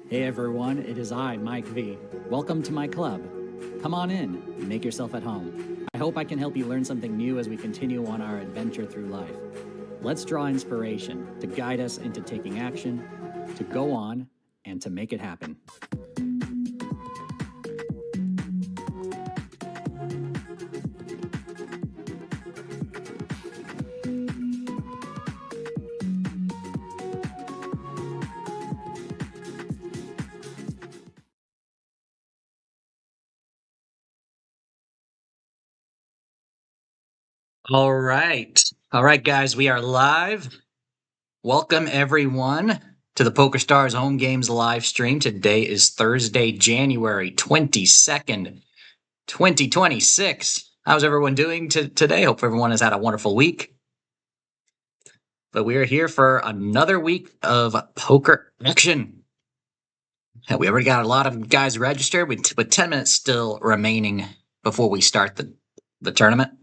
Hey everyone, it is I, Mike V. Welcome to my club. Come on in, make yourself at home. I hope I can help you learn something new as we continue on our adventure through life. Let's draw inspiration to guide us into taking action, to go on, and to make it happen. All right. All right, guys, we are live. Welcome, everyone, to the PokerStars Home Games live stream. Today is Thursday, January 22nd, 2026. How's everyone doing today? Hope everyone has had a wonderful week. But we are here for another week of poker action. We already got a lot of guys registered with 10 minutes still remaining before we start the tournament.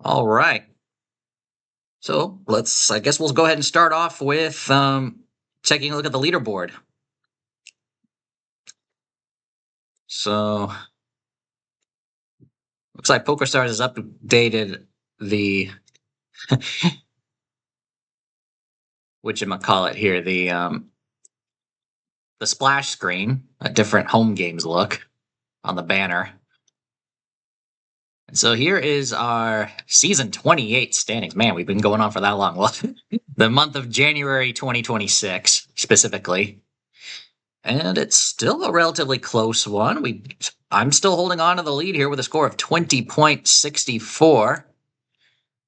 All right. So I guess we'll go ahead and start off with taking a look at the leaderboard. So looks like PokerStars has updated the whatchamacallit here, the splash screen, a different home games look on the banner. And so here is our season 28 standings. Man, we've been going on for that long. Well, the month of January 2026 specifically. And it's still a relatively close one. I'm still holding on to the lead here with a score of 20.64.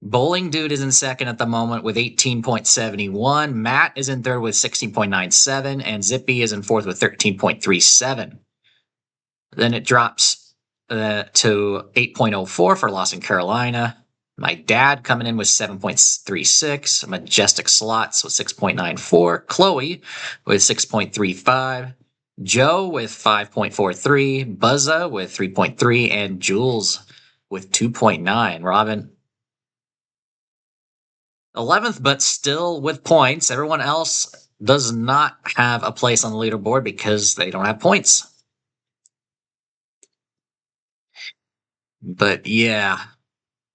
Bowling Dude is in second at the moment with 18.71. Matt is in third with 16.97. And Zippy is in fourth with 13.37. Then it drops to 8.04 for Lost in Carolina. My dad coming in with 7.36. Majestic Slots with 6.94. Chloe with 6.35. Joe with 5.43. Buzza with 3.3. And Jules with 2.9. Robin 11th, but still with points. Everyone else does not have a place on the leaderboard because they don't have points. But yeah.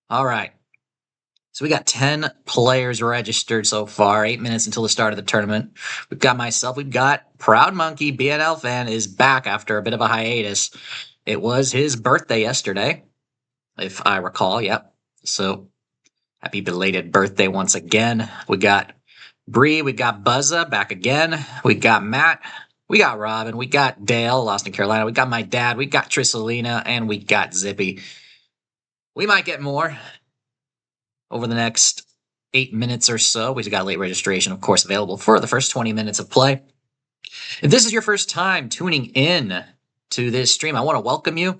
All right. So we got 10 players registered so far, 8 minutes until the start of the tournament. We've got myself. We've got Proud Monkey, BNL fan, is back after a bit of a hiatus. It was his birthday yesterday, if I recall. Yep. So happy belated birthday once again. We got Bree. We got Buzza back again. We got Matt. We got Robin. We got Dale, Lost in Carolina. We got my dad. We got Trissalina. And we got Zippy. We might get more over the next 8 minutes or so. We've got late registration, of course, available for the first 20 minutes of play. If this is your first time tuning in to this stream, I want to welcome you.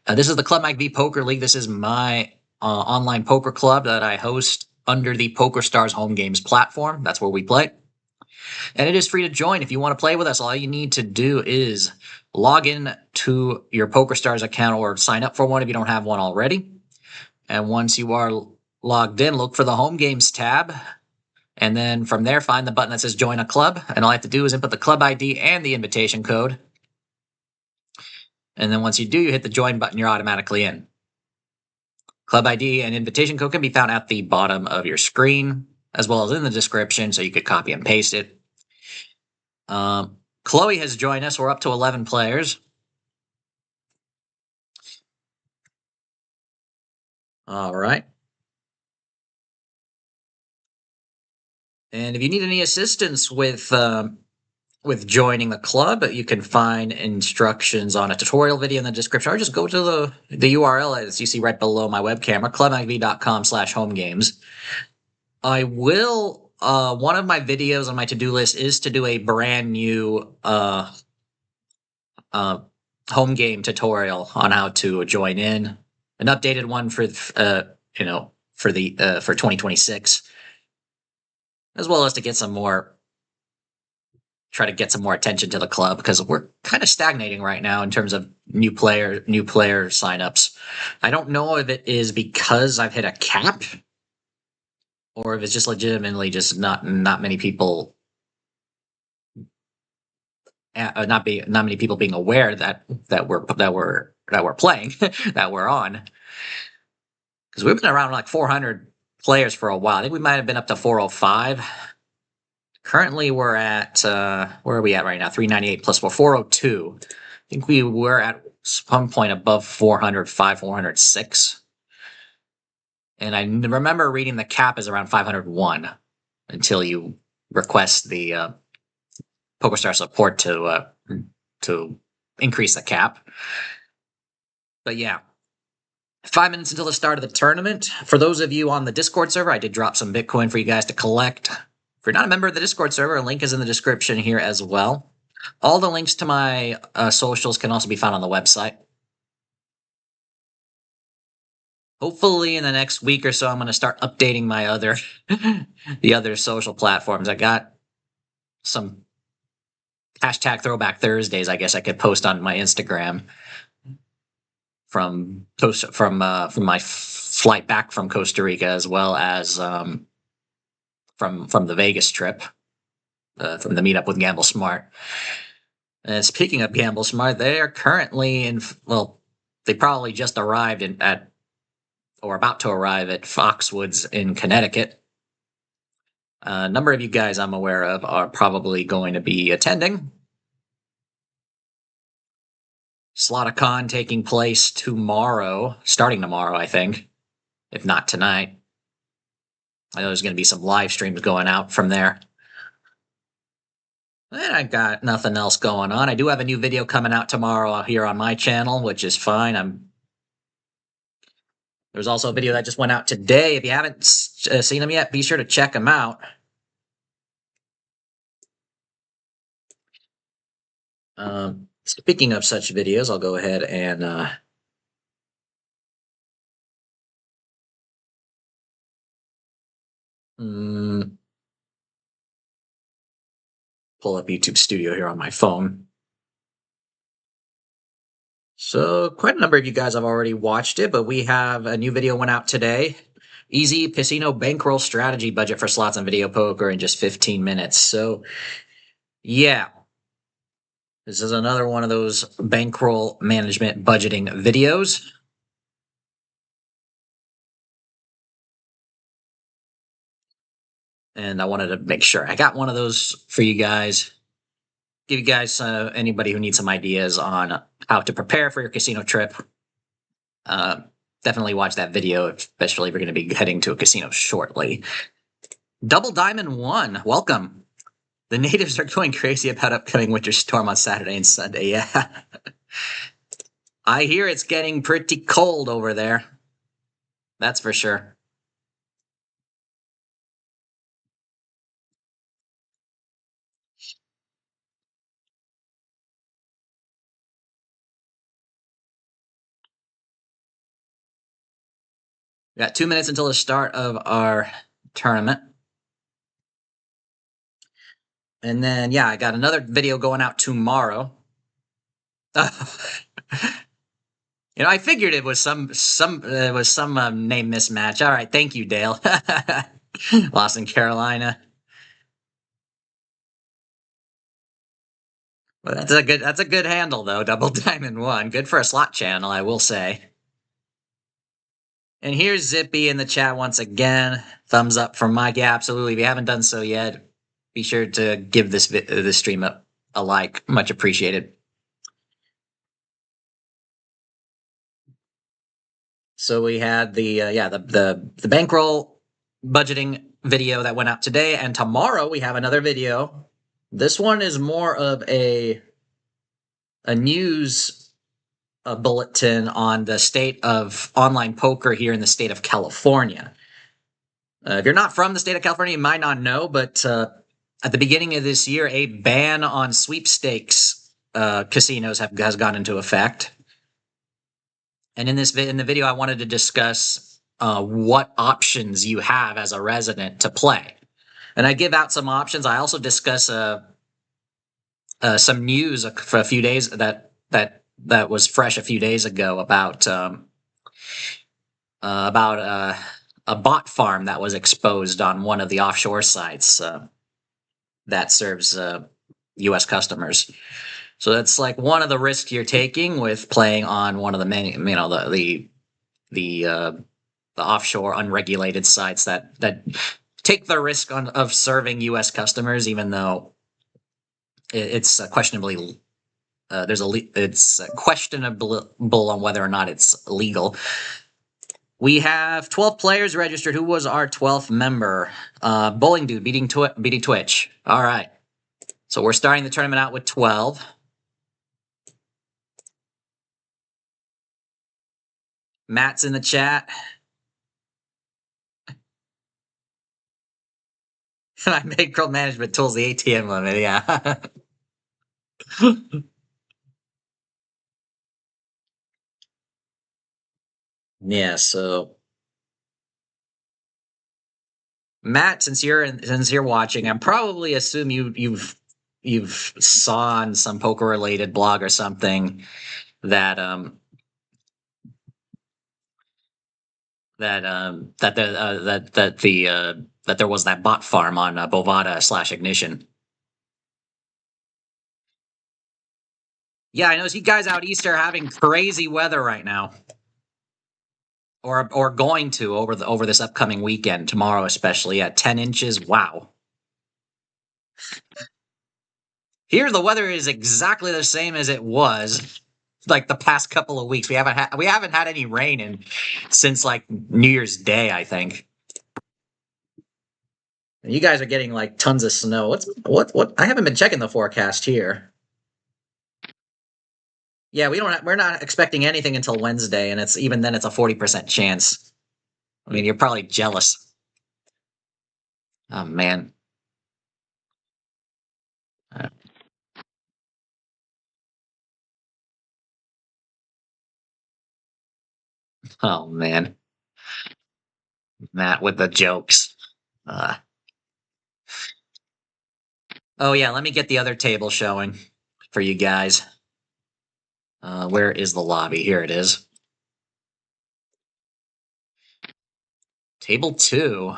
This is the Club Mike V Poker League. This is my online poker club that I host under the PokerStars Home Games platform. That's where we play. And it is free to join. If you want to play with us, all you need to do is log in to your PokerStars account or sign up for one if you don't have one already. And once you are logged in, look for the Home Games tab. And then from there, find the button that says Join a Club. And all I have to do is input the club ID and the invitation code. And then once you do, you hit the Join button, you're automatically in. Club ID and invitation code can be found at the bottom of your screen, as well as in the description, so you could copy and paste it. Chloe has joined us. We're up to 11 players. All right. And if you need any assistance with joining the club, you can find instructions on a tutorial video in the description, or just go to the URL as you see right below my webcam, or clubmikv.com/homegames. I will. One of my videos on my to-do list is to do a brand new home game tutorial on how to join in, an updated one for for 2026, as well as to get some more. Try to get some more attention to the club because we're kind of stagnating right now in terms of new player signups. I don't know if it is because I've hit a cap or if it's just legitimately just not many people, not many people being aware that we're playing, that we're on, because we've been around like 400 players for a while. I think we might have been up to 405. Currently, we're at where are we at right now? 398 plus 402. I think we were at some point above 405, 406. And I remember reading the cap is around 501 until you request the PokerStar support to increase the cap. But yeah, 5 minutes until the start of the tournament. For those of you on the Discord server, I did drop some Bitcoin for you guys to collect. If you're not a member of the Discord server, a link is in the description here as well. All the links to my socials can also be found on the website. Hopefully in the next week or so, I'm going to start updating my other the other social platforms. I got some hashtag Throwback Thursdays, I guess I could post on my Instagram from my flight back from Costa Rica, as well as from the Vegas trip, from the meetup with Gamble Smart. And speaking of Gamble Smart, they are currently they probably just arrived at or about to arrive at Foxwoods in Connecticut. A number of you guys I'm aware of are probably going to be attending. Sloticon taking place tomorrow, starting tomorrow, I think, if not tonight. I know there's going to be some live streams going out from there. And I got nothing else going on. I do have a new video coming out tomorrow here on my channel, which is fine. There's also a video that just went out today. If you haven't seen them yet, be sure to check them out. Speaking of such videos, I'll go ahead and pull up YouTube Studio here on my phone. So quite a number of you guys have already watched it, but we have a new video went out today. Easy casino bankroll strategy budget for slots and video poker in just 15 minutes. So yeah, this is another one of those bankroll management budgeting videos. And I wanted to make sure I got one of those for you guys. Give you guys, anybody who needs some ideas on how to prepare for your casino trip. Definitely watch that video, especially if you're going to be heading to a casino shortly. Double Diamond 1, welcome. The natives are going crazy about upcoming winter storm on Saturday and Sunday. Yeah. I hear it's getting pretty cold over there. That's for sure. We got 2 minutes until the start of our tournament. And then, yeah, I got another video going out tomorrow. You know, I figured it was some name mismatch. All right, thank you, Dale. Lost in Carolina. Well, that's a good handle though. Double Diamond 1. Good for a slot channel, I will say. And here's Zippy in the chat once again. Thumbs up from Mike. Yeah, absolutely. If you haven't done so yet, be sure to give this stream a like. Much appreciated. So we had the bankroll budgeting video that went out today, and tomorrow we have another video. This one is more of a news bulletin on the state of online poker here in the state of California. If you're not from the state of California, you might not know, but at the beginning of this year, a ban on sweepstakes casinos has gone into effect. And in the video, I wanted to discuss what options you have as a resident to play. And I give out some options. I also discuss some news for a few days that was fresh a few days ago about bot farm that was exposed on one of the offshore sites that serves U.S. customers. So that's like one of the risks you're taking with playing on one of the many, the offshore unregulated sites that take the risk of serving U.S. customers, even though it's questionably it's questionable on whether or not it's legal. We have 12 players registered. Who was our 12th member? Bowling Dude beating Twitch. All right. So we're starting the tournament out with 12. Matt's in the chat. I made Girl Management Tools the ATM limit, yeah. Yeah, so Matt, since you're watching, I'm probably assume you've saw on some poker related blog or something that that there was that bot farm on Bovada/Ignition. Yeah, I know you guys out east are having crazy weather right now, or going to over this upcoming weekend, tomorrow especially at 10 inches. Wow. Here, the weather is exactly the same as it was like the past couple of weeks. We haven't had any rain since like New Year's Day, I think. And you guys are getting like tons of snow. What? I haven't been checking the forecast here. Yeah, we're not expecting anything until Wednesday, and even then it's a 40% chance. I mean, you're probably jealous. Oh man. Uh, Oh man. Matt with the jokes. Uh, oh yeah, let me get the other table showing for you guys. Where is the lobby? Here it is. Table 2.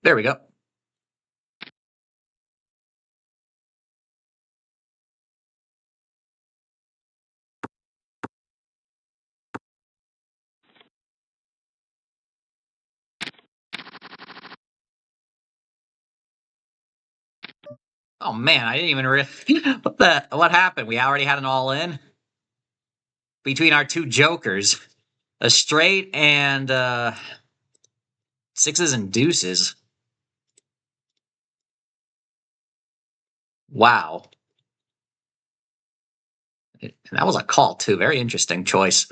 There we go. Oh man, I didn't even what happened? We already had an all in between our two jokers, a straight and sixes and deuces. Wow. That was a call too. Very interesting choice.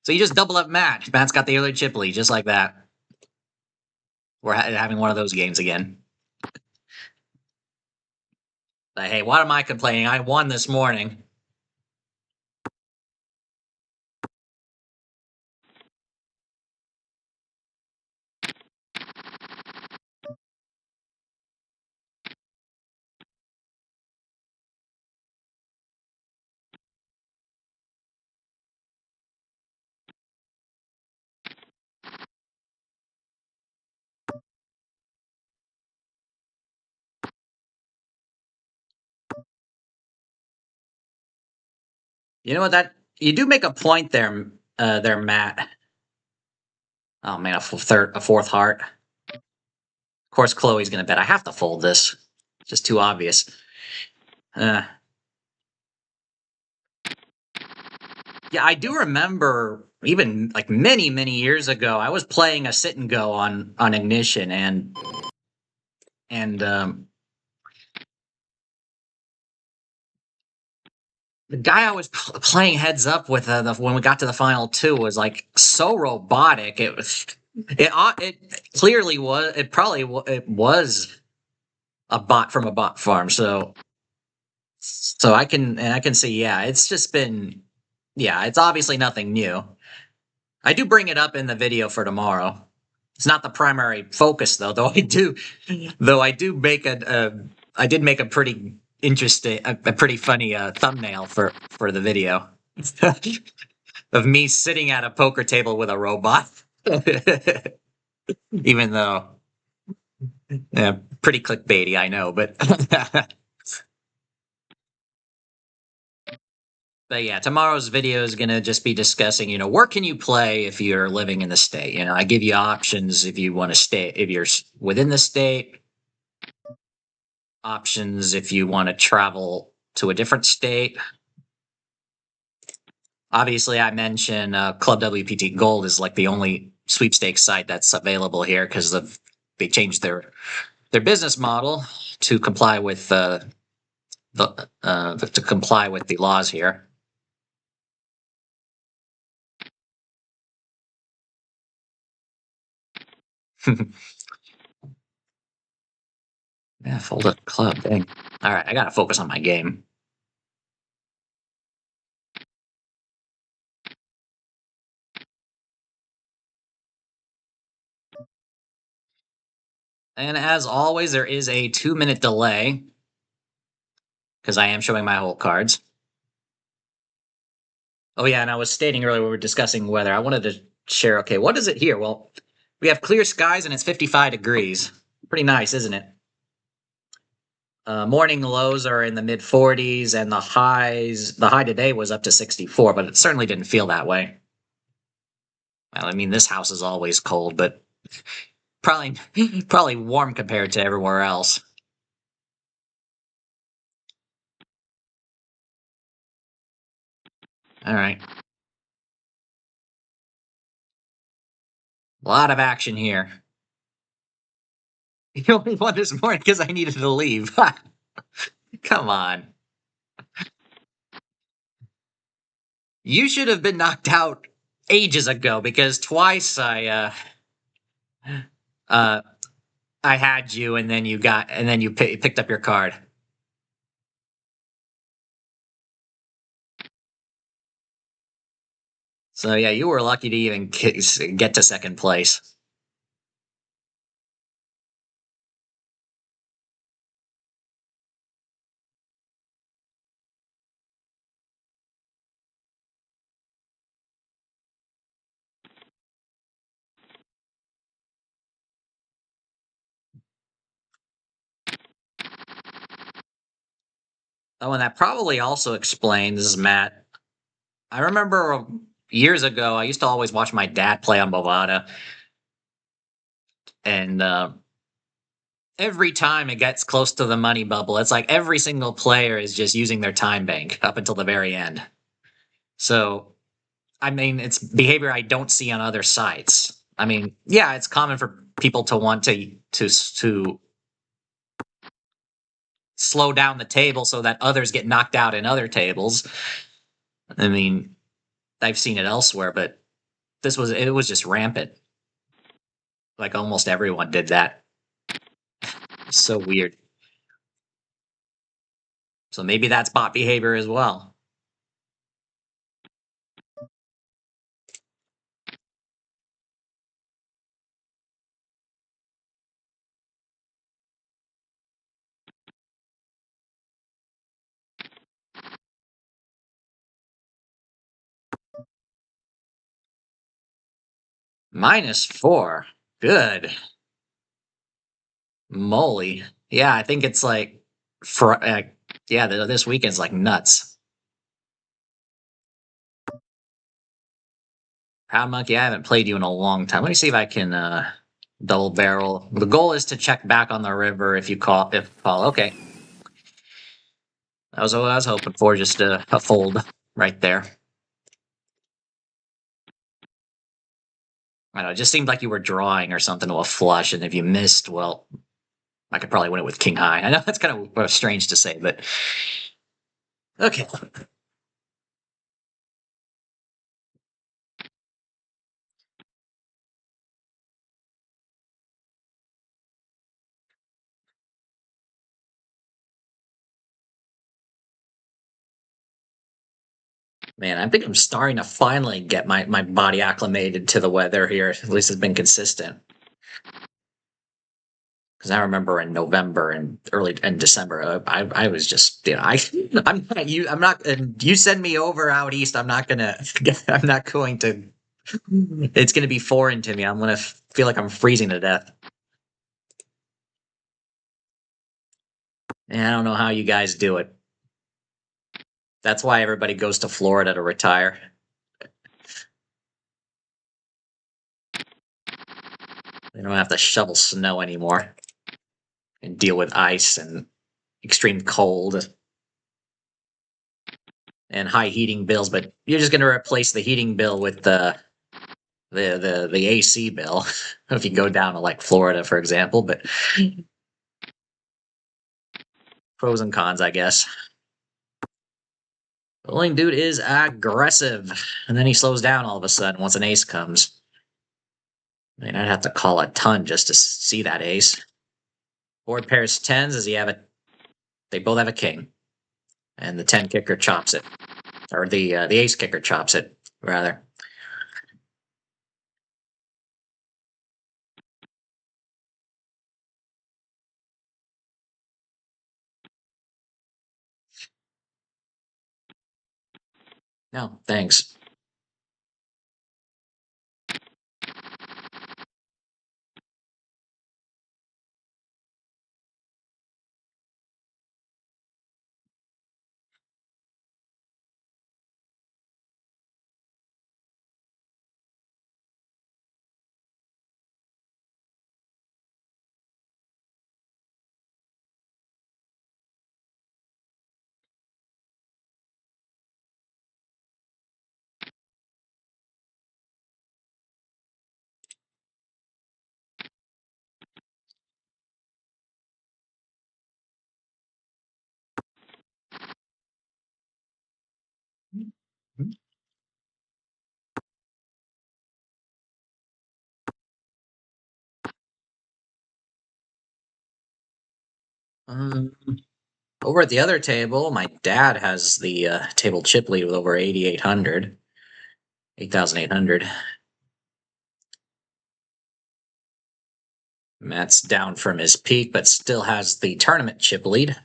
So you just double up Matt. Matt's got the early chip lead, just like that. We're having one of those games again. But hey, what am I complaining? I won this morning. You know what? That you do make a point there, Matt. Oh man, a fourth heart. Of course, Chloe's gonna bet. I have to fold this. Just too obvious. Yeah, I do remember even like many years ago. I was playing a sit and go on Ignition, and the guy I was playing heads up with when we got to the final two was like so robotic. It clearly was. It was a bot from a bot farm. So I can see. Yeah, it's just been. Yeah, it's obviously nothing new. I do bring it up in the video for tomorrow. It's not the primary focus though. Though I do make I did make a pretty interesting, a pretty funny thumbnail for the video of me sitting at a poker table with a robot. Even though, yeah, pretty clickbaity, I know, but but yeah, tomorrow's video is gonna just be discussing, where can you play if you're living in the state. I give you options if you want to stay, if you're within the state, options if you want to travel to a different state. Obviously, I mentioned Club WPT Gold is like the only sweepstakes site that's available here because they changed their business model to comply with to comply with the laws here. Yeah, fold up club. Dang. All right, I gotta focus on my game. And as always, there is a 2-minute delay because I am showing my whole cards. Oh yeah, and I was stating earlier we were discussing weather. I wanted to share. Okay, what is it here? Well, we have clear skies and it's 55 degrees. Pretty nice, isn't it? Morning lows are in the mid 40s, and the high today was up to 64, but it certainly didn't feel that way. Well, I mean, this house is always cold, but probably probably warm compared to everywhere else. All right, a lot of action here. You only won this morning because I needed to leave. Come on, you should have been knocked out ages ago because twice uh I had you, and then you picked up your card. So yeah, you were lucky to even get to second place. Oh, and that probably also explains, this is Matt. I remember years ago, I used to always watch my dad play on Bovada, and every time it gets close to the money bubble, it's like every single player is just using their time bank up until the very end. So, I mean, it's behavior I don't see on other sites. I mean, yeah, it's common for people to want to slow down the table so that others get knocked out in other tables. I mean, I've seen it elsewhere, but it was just rampant. Like almost everyone did that. So weird. So maybe that's bot behavior as well. -4. Good. Moly. Yeah, I think it's like for yeah, this weekend's like nuts. Proud Monkey, I haven't played you in a long time. Let me see if I can double barrel. The goal is to check back on the river if you call. Okay. That was what I was hoping for, just a fold right there. I don't know, it just seemed like you were drawing or something to a flush, and if you missed, well, I could probably win it with king high. I know that's kind of strange to say, but okay. Man, I think I'm starting to finally get my body acclimated to the weather here. At least it's been consistent. Because I remember in November and early in December, I was just I'm not you I'm not and you send me over out east. I'm not gonna I'm not going to. It's gonna be foreign to me. I'm gonna feel like I'm freezing to death. And I don't know how you guys do it. That's why everybody goes to Florida to retire. They don't have to shovel snow anymore and deal with ice and extreme cold and high heating bills. But you're just gonna replace the heating bill with the AC bill if you go down to like Florida, for example. But pros and cons, I guess. Bowling dude is aggressive, and then he slows down all of a sudden once an ace comes. I mean, I'd have to call a ton just to see that ace. Board pairs tens. Does he have a? They both have a king, and the 10 kicker chops it, or the ace kicker chops it rather. No, thanks. Um, Over at the other table, my dad has the table chip lead with over 8,800, 8,800. Matt's down from his peak, but still has the tournament chip lead.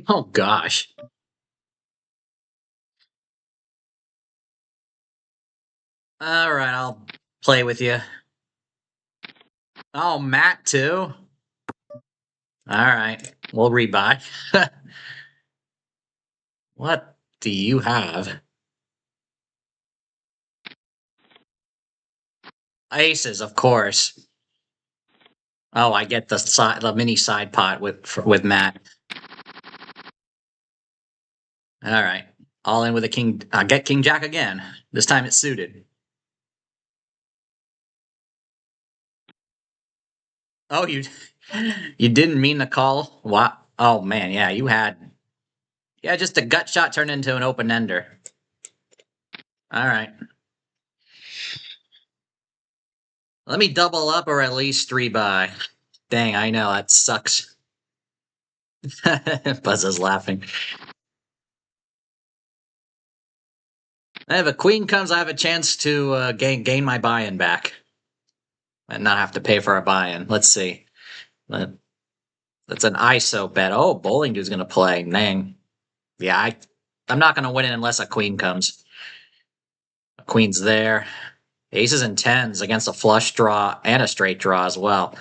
Oh gosh. All right, I'll play with you. Oh, Matt too. All right, we'll rebuy. What do you have? Aces, of course. Oh, I get the mini side pot with Matt. All right, all in with a king. Get King Jack again. This time it's suited. Oh, you didn't mean to call. What? Oh man, yeah, you had. Yeah, just a gut shot turned into an open ender. All right. Let me double up or at least three buy. Dang, I know that sucks. Buzz is laughing. If a queen comes, I have a chance to gain my buy-in back and not have to pay for a buy-in. Let's see. That's an ISO bet. Oh, bowling dude's gonna play. Dang. Yeah, I'm not gonna win it unless a queen comes. A queen's there. Aces and tens against a flush draw and a straight draw as well.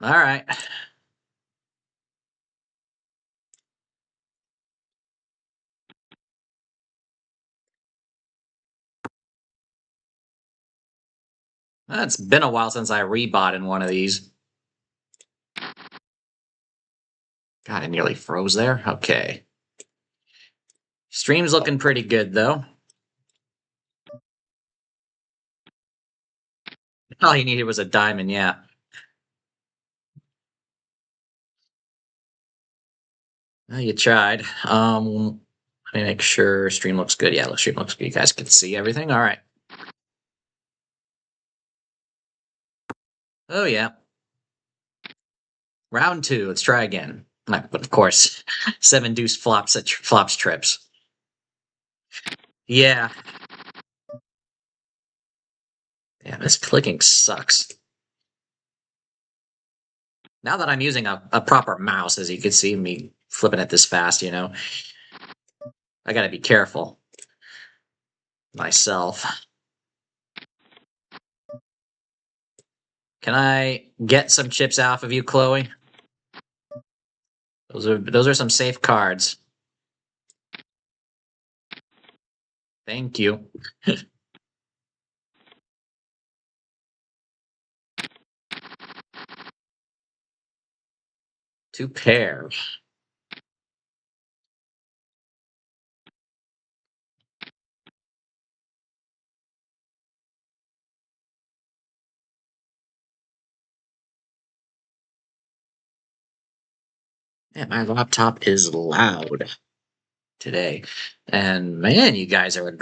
All right. It's been a while since I rebought in one of these. God, I nearly froze there. Okay. Stream's looking pretty good, though. All you needed was a diamond, yeah. Well, you tried. Let me make sure stream looks good. Yeah, stream looks good. You guys can see everything. All right. Oh yeah. Round two. Let's try again. But of course, seven deuce flops trips. Yeah. Yeah, this clicking sucks. Now that I'm using a proper mouse, as you can see me flipping it this fast, I gotta be careful myself. Can I get some chips off of you, Chloe? Those are some safe cards. Thank you. Two pair. Man, my laptop is loud today. And man, you guys are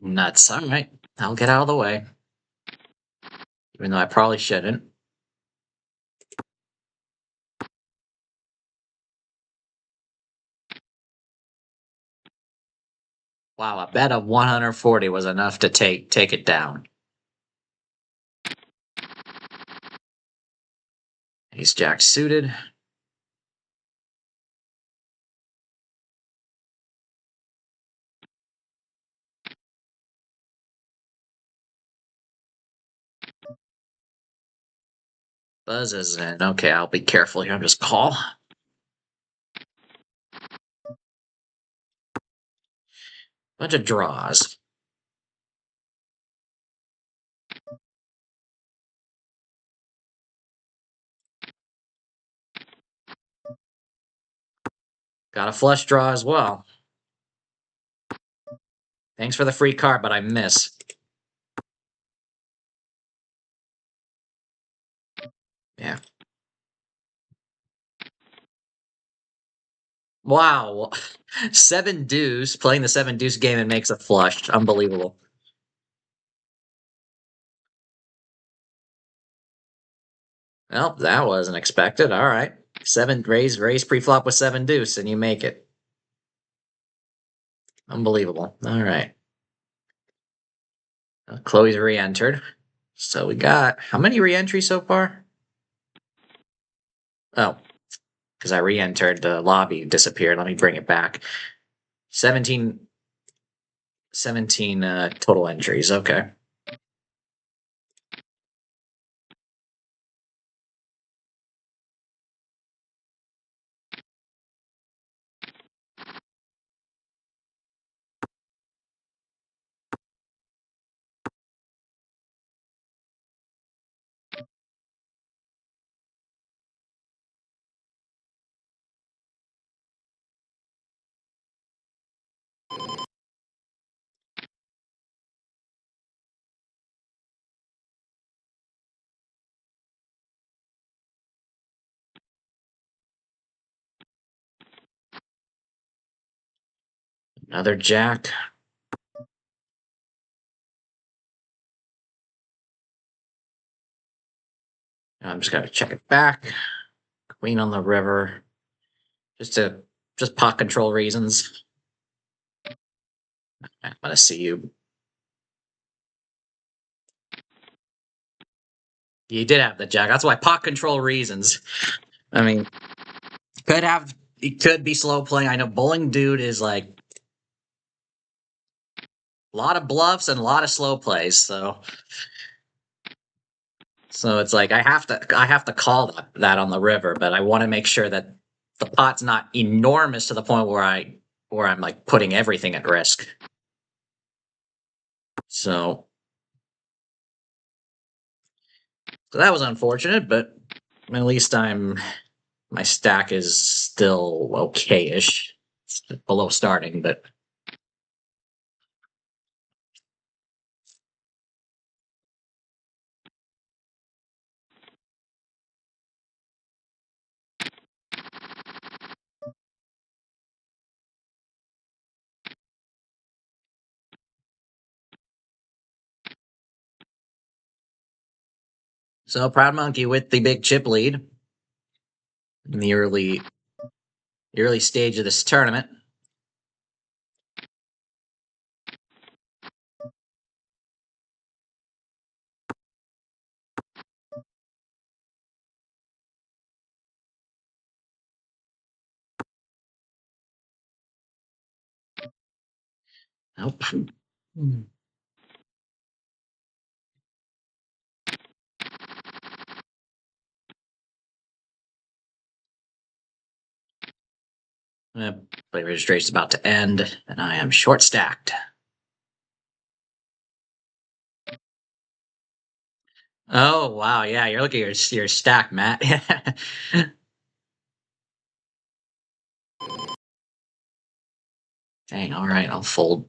nuts. All right, I'll get out of the way. Even though I probably shouldn't. Wow, a bet of 140 was enough to take it down. Ace jack suited. Buzzes in. Okay, I'll be careful here. I'm just call. Bunch of draws. Got a flush draw as well. Thanks for the free card, but I miss. Yeah. Wow. Seven deuce, playing the seven deuce game and makes a flush. Unbelievable. Well, that wasn't expected. All right. Seven raise pre-flop with seven deuce, and you make it. Unbelievable. All right. Chloe's re-entered. So we got how many re-entries so far? Oh, because I re-entered, the lobby disappeared. Let me bring it back. 17 total entries. Okay. Another jack. I'm just gonna check it back. Queen on the river. Just pot control reasons. I'm gonna see you. You did have the jack. That's why pot control reasons. I mean, it could be slow playing. I know Bowling Dude is like a lot of bluffs and a lot of slow plays, so it's like I have to call that on the river, but I want to make sure that the pot's not enormous to the point where I'm like putting everything at risk. So that was unfortunate, but at least I'm My stack is still okay-ish. It's below starting, but so Proud Monkey with the big chip lead in the early stage of this tournament. Nope. Play registration is about to end, and I am short stacked. Oh wow, yeah, you're looking at your stack, Matt. Dang, all right, I'll fold.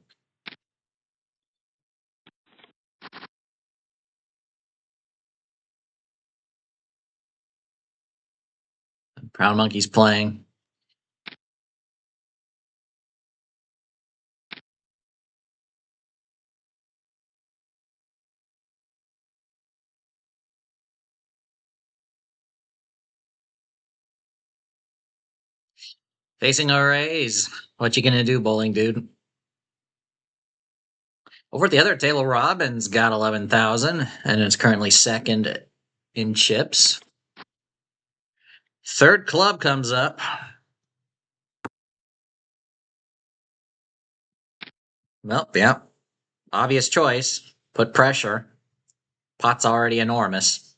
Proud Monkey's playing. Facing a raise. What you gonna do, bowling dude? Over at the other table, Robin's got 11,000 and is currently second in chips. Third club comes up. Well, yeah, obvious choice. Put pressure. Pot's already enormous.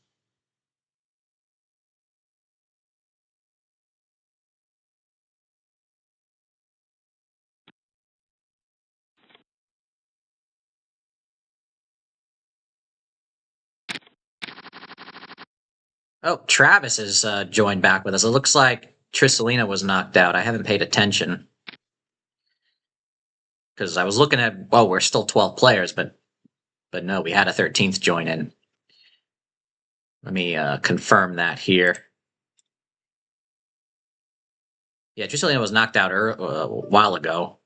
Oh, Travis has joined back with us. It looks like Trissalina was knocked out. I haven't paid attention because I was looking at. Well, we're still 12 players, but no, we had a 13th join in. Let me confirm that here. Yeah, Trissalina was knocked out a while ago,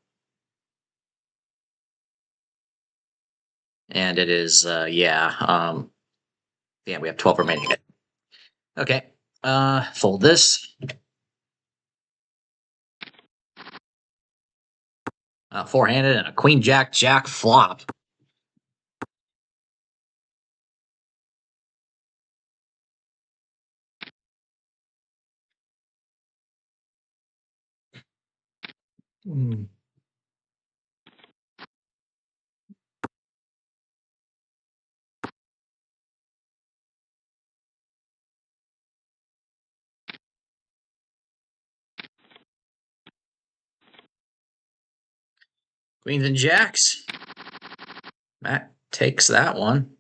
and it is yeah. Yeah, we have 12 remaining. Okay, fold this. Four-handed and a queen jack jack flop. Mm. Queens and jacks. Matt takes that one.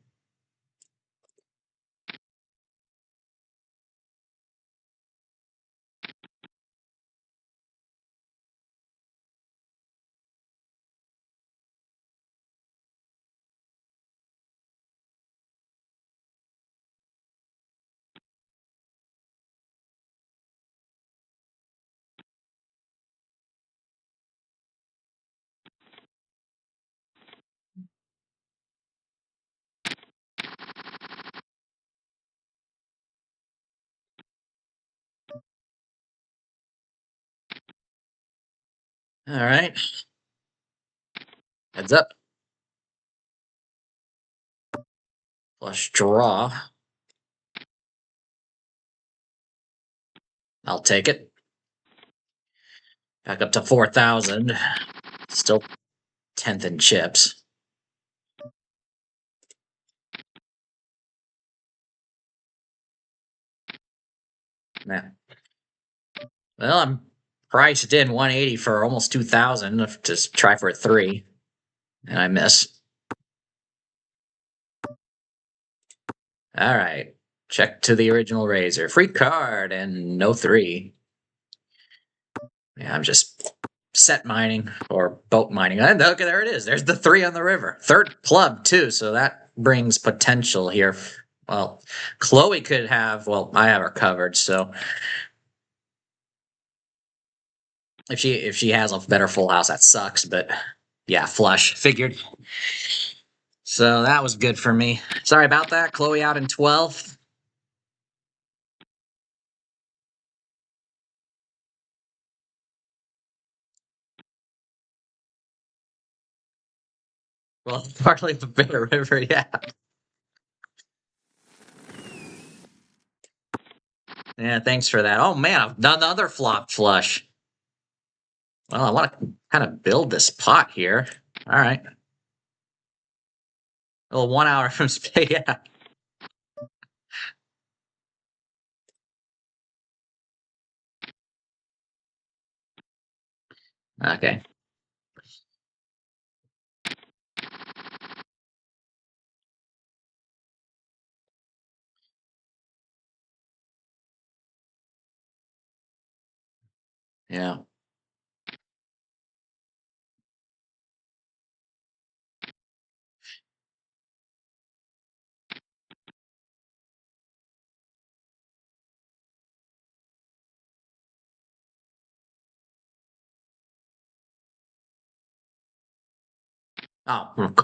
All right. Heads up. Flush draw. I'll take it. Back up to 4,000. Still 10th in chips. Man. Well, I'm priced in 180 for almost 2,000 to try for a 3. And I miss. All right. Check to the original razor. Free card and no 3. Yeah, I'm just set mining or boat mining. And okay, there it is. There's the 3 on the river. Third club, too, so that brings potential here. Well, Chloe could have, well, I have her covered, so if she has a better full house, that sucks, but yeah, flush. Figured. So that was good for me. Sorry about that. Chloe out in 12th. Well, partly the Bear River, yeah. Yeah, thanks for that. Oh man, I've done another flop flush. Well, I want to kind of build this pot here. All right. Well, 1 hour from space. Yeah. Okay. Yeah. Oh,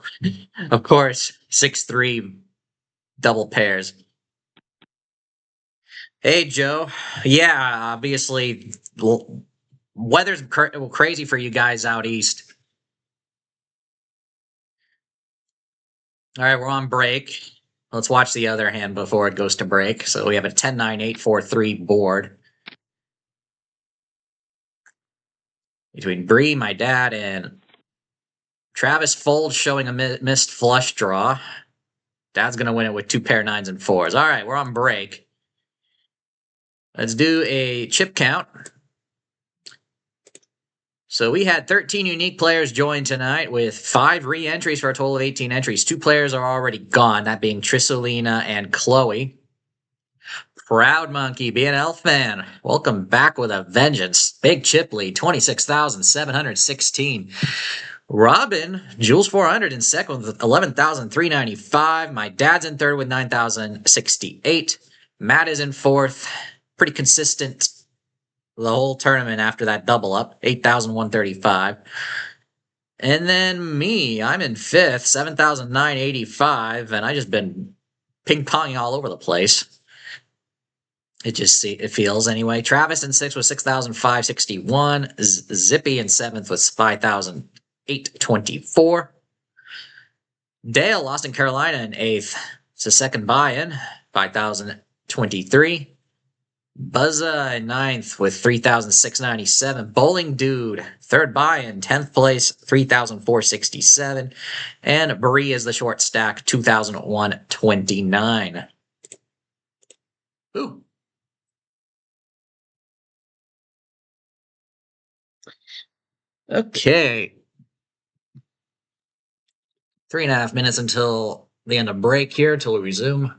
of course. 6-3 double pairs. Hey, Joe. Yeah, obviously, weather's crazy for you guys out east. All right, we're on break. Let's watch the other hand before it goes to break. So we have a 10-9-8-4-3 board between Bree, my dad, and Travis folds, showing a missed flush draw. Dad's going to win it with 2 pair 9s and 4s. All right, we're on break. Let's do a chip count. So we had 13 unique players join tonight with 5 re-entries for a total of 18 entries. 2 players are already gone, that being Trissolina and Chloe. Proud Monkey, BNL fan, welcome back with a vengeance. Big chip lead, 26,716. Robin, Jules 400 in second with 11,395. My dad's in third with 9,068. Matt is in fourth, pretty consistent the whole tournament after that double up, 8,135. And then me, I'm in fifth, 7,985, and I just been ping-ponging all over the place. It feels anyway. Travis in sixth with 6,561. Zippy in seventh with 5,824. Dale lost in Carolina in eighth. It's a second buy-in, 5,023. Buzza in ninth with 3,697. Bowling Dude, third buy-in, 10th place, 3,467. And Bree is the short stack, 2,129. Ooh. Okay. 3.5 minutes until the end of break here, until we resume.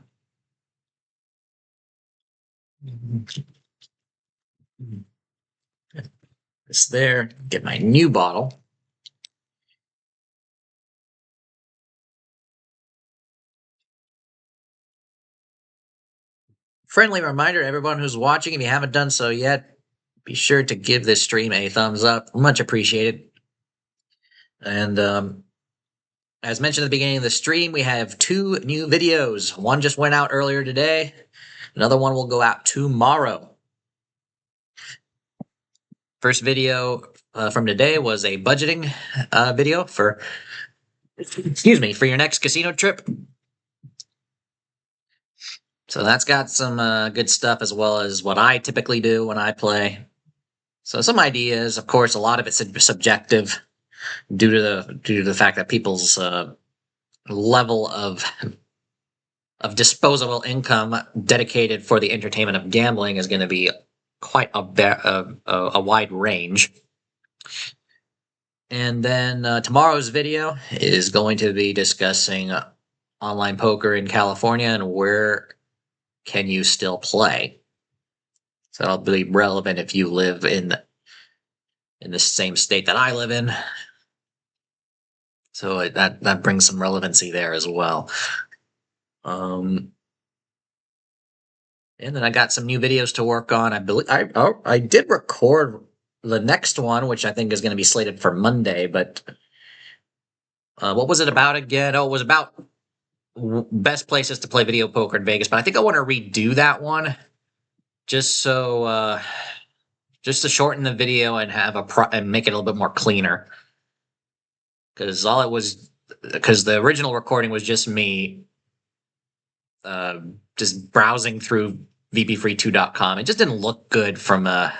This there. Get my new bottle. Friendly reminder to everyone who's watching, if you haven't done so yet, be sure to give this stream a thumbs up. Much appreciated. And as mentioned at the beginning of the stream, we have 2 new videos. One just went out earlier today. Another one will go out tomorrow. First video from today was a budgeting video for, excuse me, for your next casino trip. So that's got some good stuff, as well as what I typically do when I play. So some ideas, of course, a lot of it's subjective due to the fact that people's level of disposable income dedicated for the entertainment of gambling is going to be quite a wide range. And then tomorrow's video is going to be discussing online poker in California and where can you still play. So that'll be relevant if you live in in the same state that I live in. So that brings some relevancy there as well. And then I got some new videos to work on. I believe I did record the next one, which I think is going to be slated for Monday. But what was it about again? Oh, it was about best places to play video poker in Vegas. But I think I want to redo that one just so just to shorten the video and have and make it a little bit more cleaner. Because the original recording was just me just browsing through vpfree2.com. It just didn't look good from a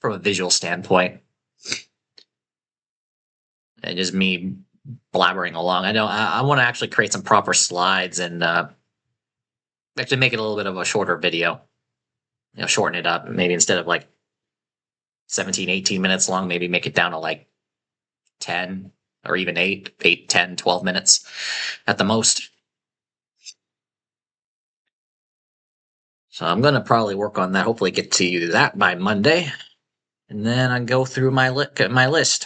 visual standpoint. And just me blabbering along. I want to actually create some proper slides and actually make it a little bit of a shorter video. Shorten it up. Maybe instead of like 17, 18 minutes long, maybe make it down to like 10 or even 8, 10, 12 minutes at the most. So I'm going to probably work on that. Hopefully get to you that by Monday. And then I go through my list.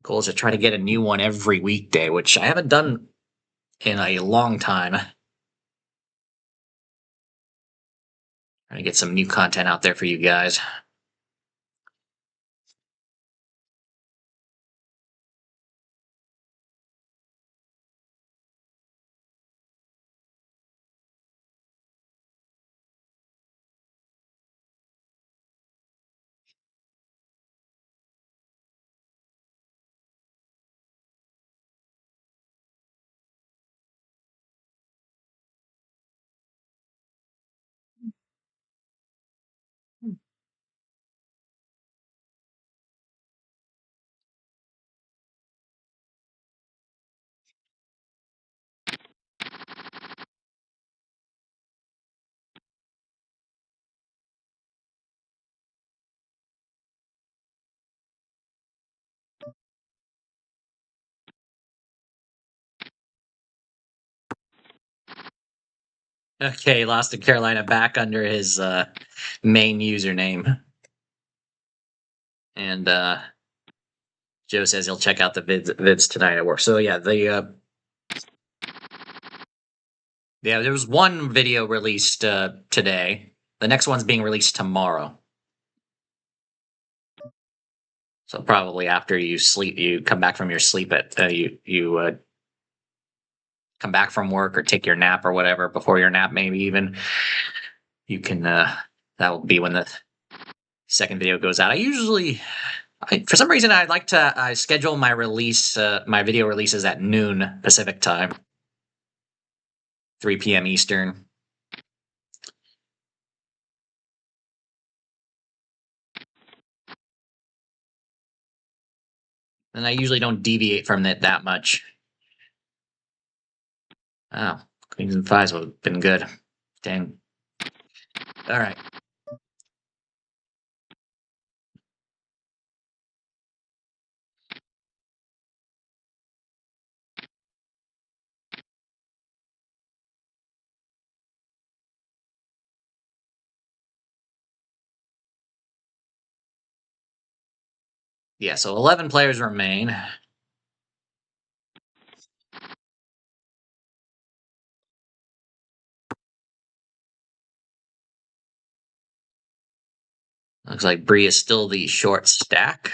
Goal is to try to get a new one every weekday, which I haven't done in a long time. Trying to get some new content out there for you guys. Okay, lost to Carolina back under his main username. And Joe says he'll check out the vids tonight at work. So yeah, there was one video released today. The next one's being released tomorrow. So probably after you come back from your sleep you come back from work or take your nap or whatever, before your nap maybe even, you can that will be when the second video goes out. For some reason I like to schedule my video releases at noon Pacific time, 3 p.m. Eastern. And I usually don't deviate from it that much. Oh, queens and fives would have been good. Dang. All right. Yeah, so 11 players remain. Looks like Bree is still the short stack.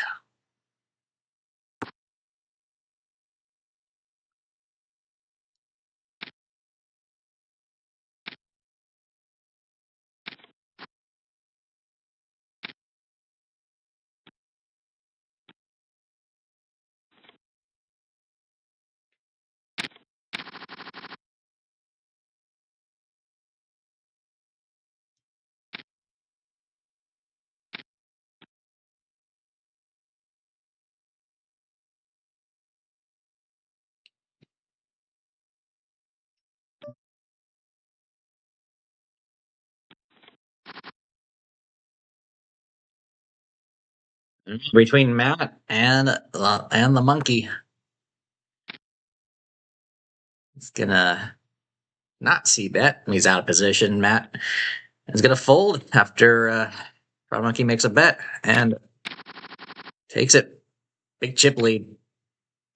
Between Matt and the monkey. He's gonna not see bet. He's out of position. Matt is gonna fold after Proud Monkey makes a bet and takes it. Big chip lead.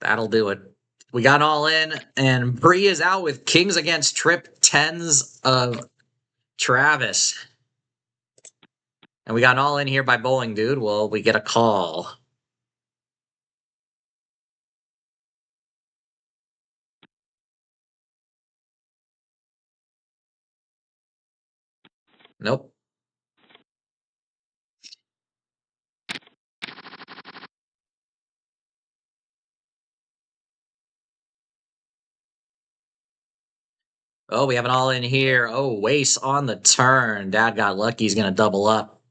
That'll do it. We got all in, and Bree is out with kings against trip tens of Travis. And we got all in here by Bowling Dude. Well, we get a call. Nope. Oh, we have an all in here. Oh, Wace on the turn. Dad got lucky. He's going to double up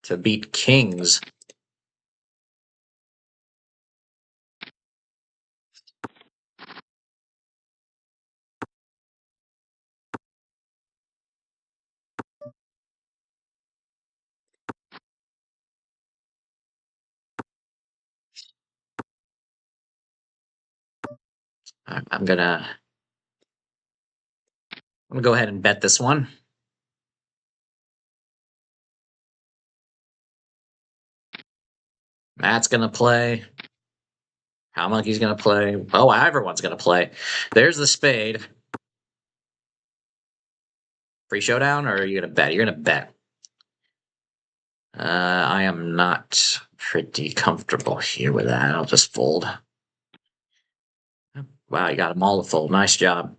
to beat kings. I'm gonna go ahead and bet this one. Matt's gonna play. How Monkey's gonna play. Oh, everyone's gonna play. There's the spade. Free showdown, or are you gonna bet? You're gonna bet. I am not pretty comfortable here with that. I'll just fold. Wow, you got them all to fold. Nice job.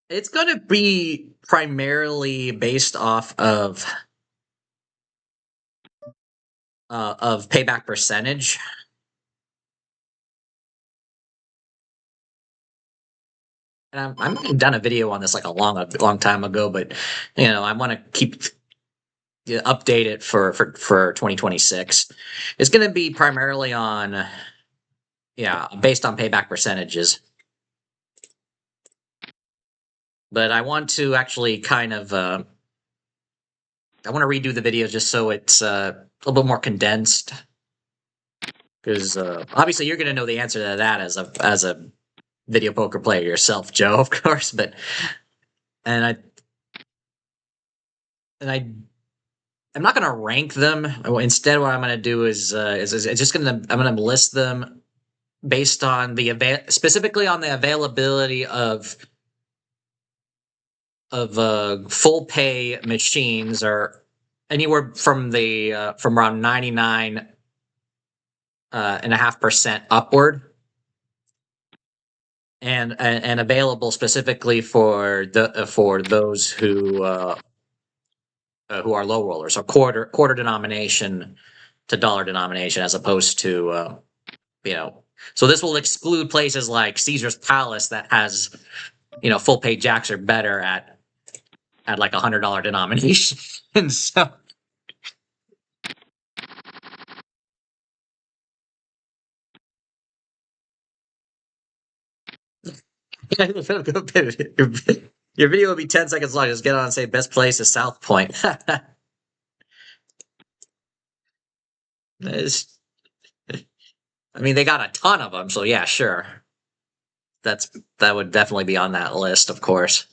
It's gonna be primarily based off of payback percentage. And I might have done a video on this like a long time ago, but I want to keep update it for 2026. It's going to be primarily on based on payback percentages. But I want to actually kind of I want to redo the videos just so it's a little bit more condensed. Because obviously you're going to know the answer to that as a video poker player yourself, Joe, of course. But and I and I I'm not going to rank them. Instead, what I'm going to do is just I'm going to list them based on specifically on the availability of full pay machines, or anywhere from the from around 99.5% upward, and available specifically for those who are low rollers, or quarter denomination to dollar denomination, as opposed to So this will exclude places like Caesar's Palace that has full pay jacks or better at like $100 denomination. And so your video will be 10 seconds long. Just get on and say best place is South Point. I mean, they got a ton of them, so yeah, sure. That would definitely be on that list, of course.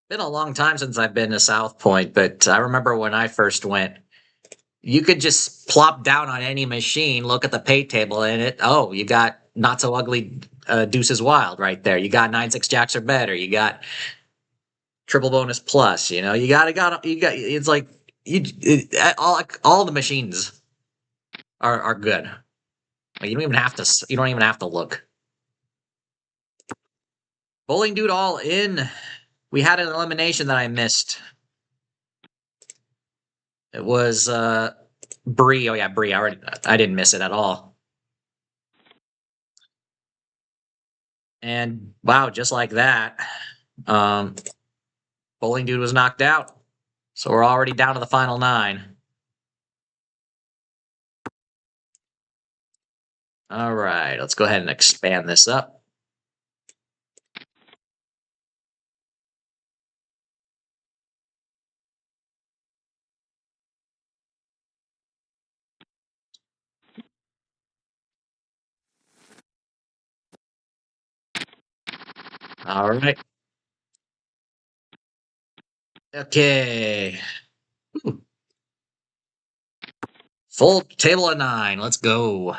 Been a long time since I've been to South Point, but I remember when I first went, you could just plop down on any machine, look at the pay table, and you got not so ugly deuces wild right there. You got 9-6 jacks or better. You got triple bonus plus. You got. It's like all the machines are good. Like, you don't even have to. You don't even have to look. Bowling Dude all in. We had an elimination that I missed. It was Bree. Oh yeah, Bree. I didn't miss it at all. And wow, just like that, Bowling Dude was knocked out. So we're already down to the final 9. All right, let's go ahead and expand this up. All right. Okay. Ooh, full table of 9. Let's go.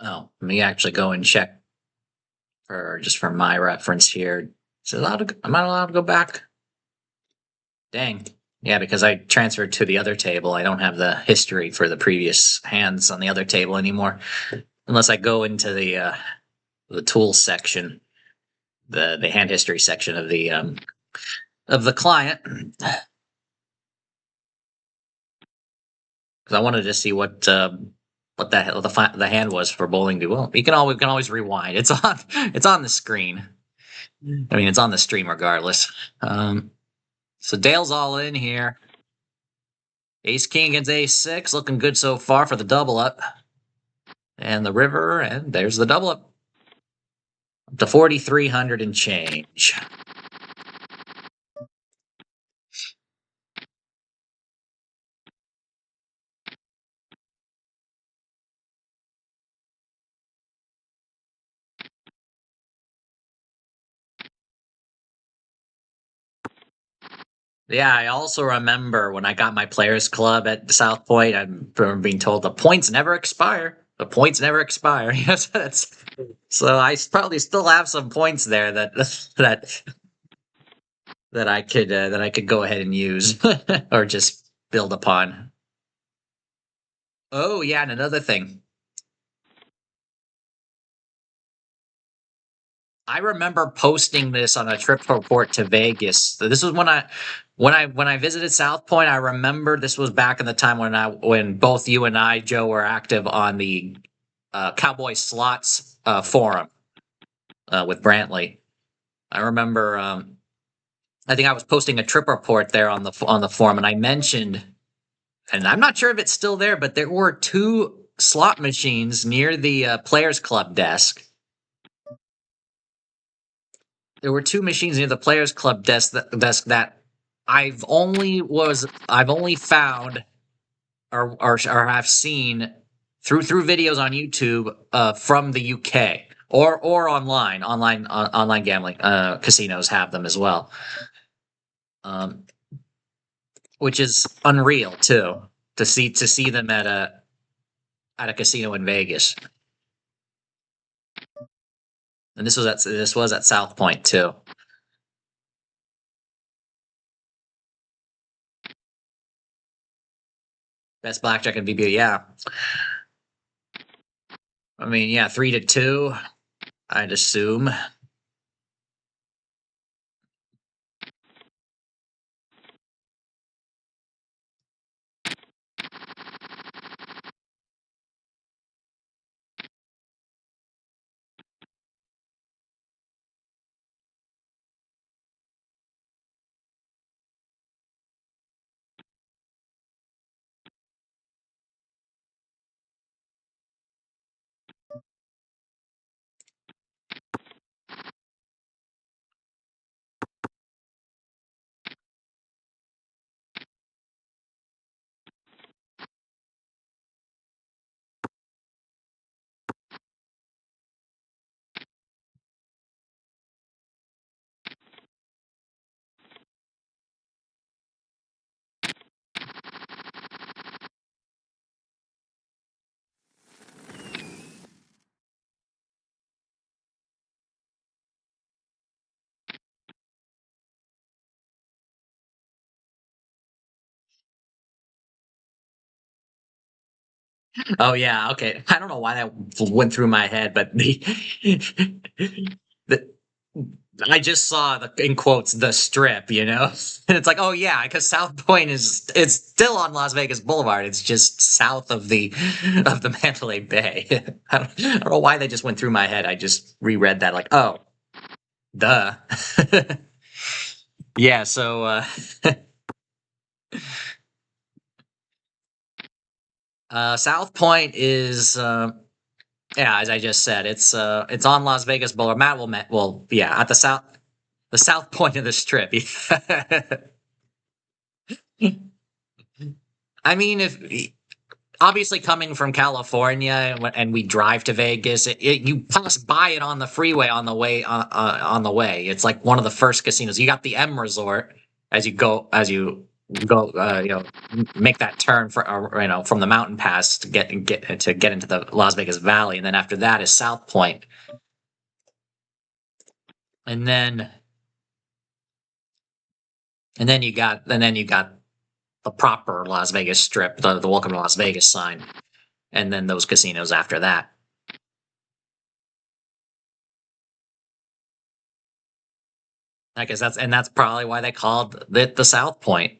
Oh, let me actually go and check for just for my reference here. Is it allowed to, am I allowed to go back? Dang. Yeah, because I transferred to the other table. I don't have the history for the previous hands on the other table anymore. Unless I go into the tools section, the hand history section of the client. Because I wanted to see what the hand was for bowling do. Well, we can always rewind. It's on the screen. I mean, it's on the stream regardless. So Dale's all in here. Ace King against Ace Six, looking good so far for the double up. And the river, and there's the double up. Up to 4,300 and change. Yeah, I also remember when I got my players club at South Point, I remember being told the points never expire. The points never expire. Yes, so I probably still have some points there that that that I could go ahead and use or just build upon. Oh yeah, and another thing. I remember posting this on a trip report to Vegas. So this was when I visited South Point. I remember this was back in the time when both you and I, Joe, were active on the Cowboy Slots forum with Brantley. I remember. I think I was posting a trip report there on the forum, and I mentioned, and I'm not sure if it's still there, but there were two slot machines near the Players Club desk. There were two machines near the Players Club desk that I've only found or have seen through videos on YouTube from the UK or online gambling casinos have them as well, um, which is unreal too to see them at a casino in Vegas. And this was at South Point too. Best blackjack in VB, yeah. I mean, yeah, 3-2, I'd assume. Oh yeah, okay. I don't know why that went through my head, but the I just saw in quotes the strip, and it's like, oh yeah, because South Point it's still on Las Vegas Boulevard. It's just south of the Mandalay Bay. I don't know why they just went through my head. I just reread that like, oh, duh. Yeah. So South Point is yeah, as I just said, it's on Las Vegas Boulevard. Matt will yeah, at the south point of the strip. I mean, if obviously coming from California and we drive to Vegas, you pass by it on the freeway on the way. It's like one of the first casinos. You got the M Resort as you go make that turn for from the mountain pass to get into the Las Vegas Valley, and then after that is South Point, and then you got the proper Las Vegas Strip, the Welcome to Las Vegas sign, and then those casinos after that. I guess that's probably why they called it the South Point.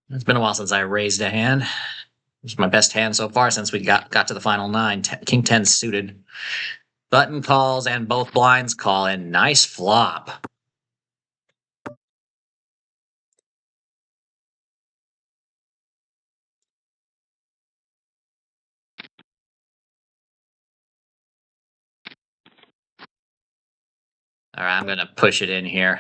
It's been a while since I raised a hand. It's my best hand so far since we got to the final nine. King 10 suited. Button calls and both blinds call, and nice flop. All right, I'm going to push it in here.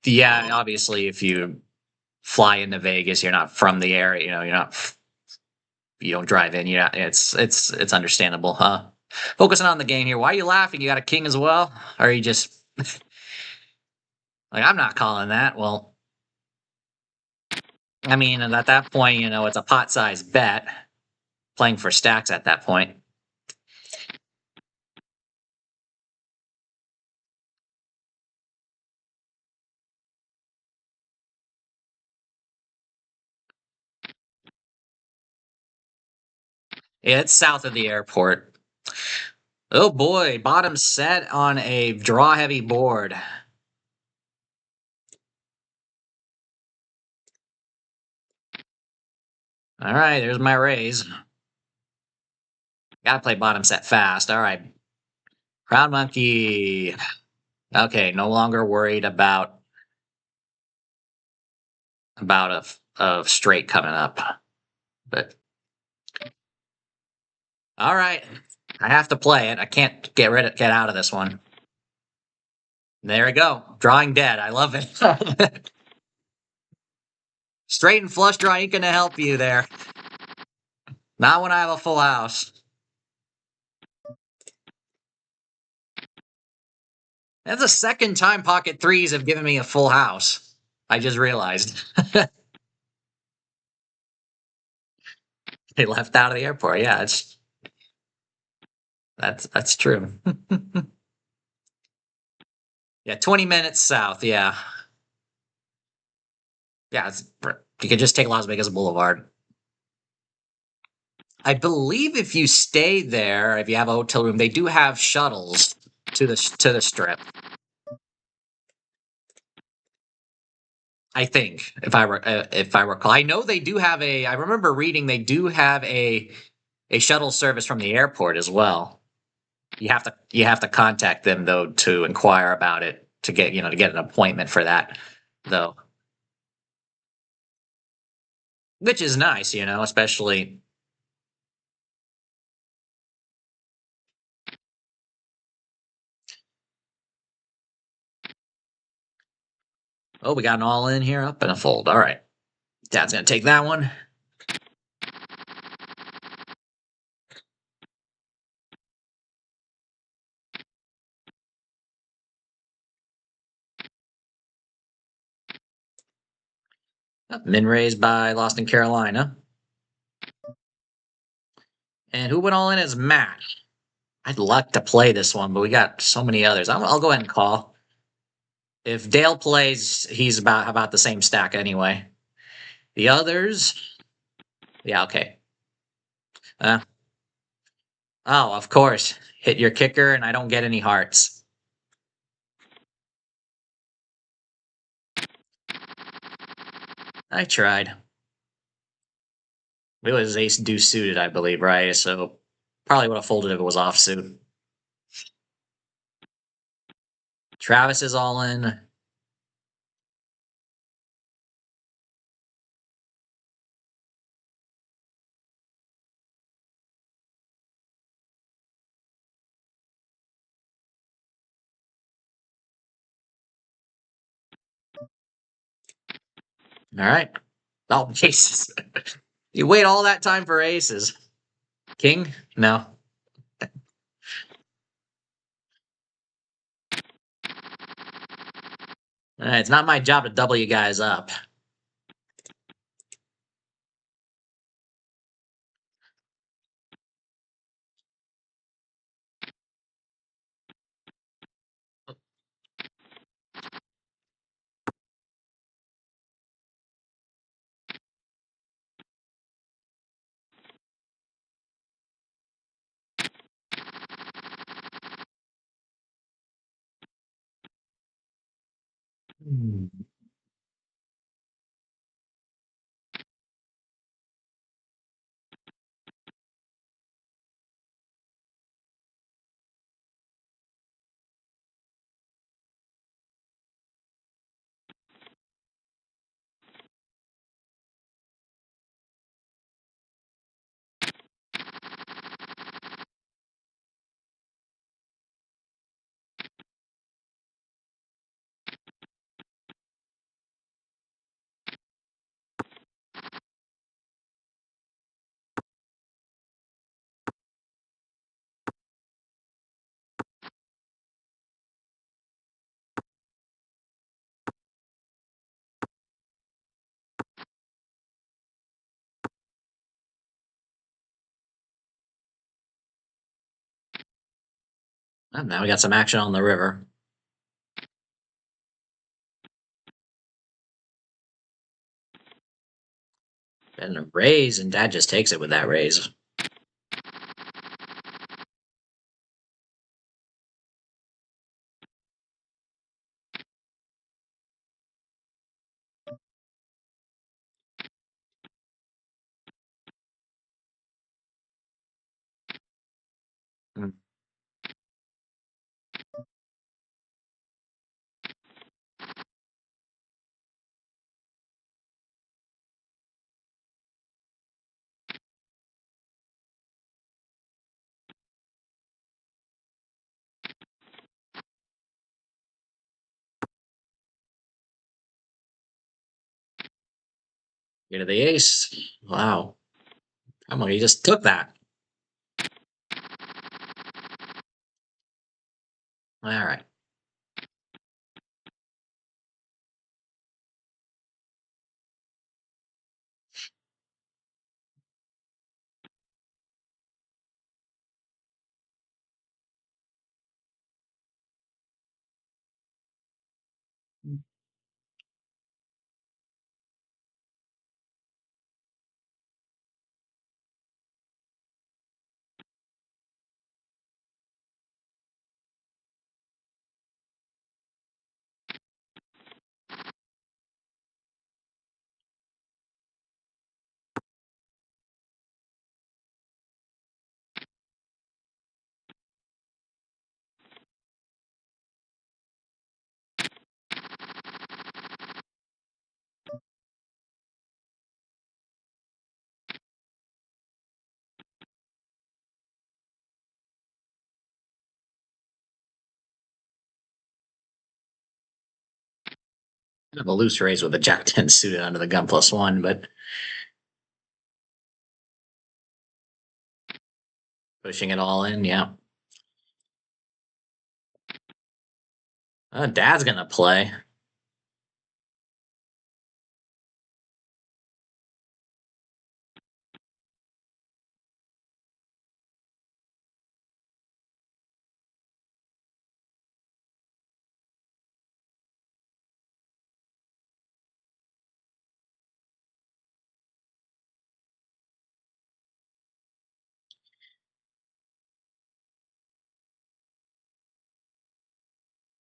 Yeah, obviously, if you fly into Vegas, you're not from the area. You don't drive in. It's understandable, huh? Focusing on the game here. Why are you laughing? You got a king as well, or are you just like I'm not calling that? Well, I mean, at that point, it's a pot-sized bet. Playing for stacks at that point. Yeah, it's south of the airport. Oh boy, bottom set on a draw heavy board. All right, there's my raise. Gotta play bottom set fast. All right. Crown Monkey. Okay, no longer worried about a straight coming up. But all right. I have to play it. I can't get out of this one. There we go. Drawing dead. I love it. Straight and flush draw ain't gonna help you there. Not when I have a full house. That's the second time pocket threes have given me a full house. I just realized. They left out of the airport. Yeah, that's true. Yeah, 20 minutes south. Yeah. Yeah, you could just take Las Vegas Boulevard. I believe if you stay there, if you have a hotel room, they do have shuttles to the strip. I think if I recall, I know they do have a. I remember reading they do have a shuttle service from the airport as well. You have to contact them though to inquire about it to get an appointment for that though, which is nice, especially. Oh, we got an all in here, up and a fold. All right, Dad's gonna take that one. Min raised by Lost in Carolina. And who went all in as Matt? I'd like to play this one, but we got so many others. I'll go ahead and call. If Dale plays, he's about the same stack anyway. The others, yeah, okay. Uh, oh, of course. Hit your kicker, and I don't get any hearts. I tried. It was ace deuce suited, I believe, right? So probably would have folded if it was offsuit. Travis is all in. All right. Oh, aces. You wait all that time for aces. King? No. It's not my job to double you guys up. Hmm. Well, now we got some action on the river. And a raise, and Dad just takes it with that raise. Hmm. Get to the ace. Wow. Come on, he just took that. All right. Kind of a loose raise with a Jack 10 suited under the gun +1, but pushing it all in, yeah. Dad's gonna play.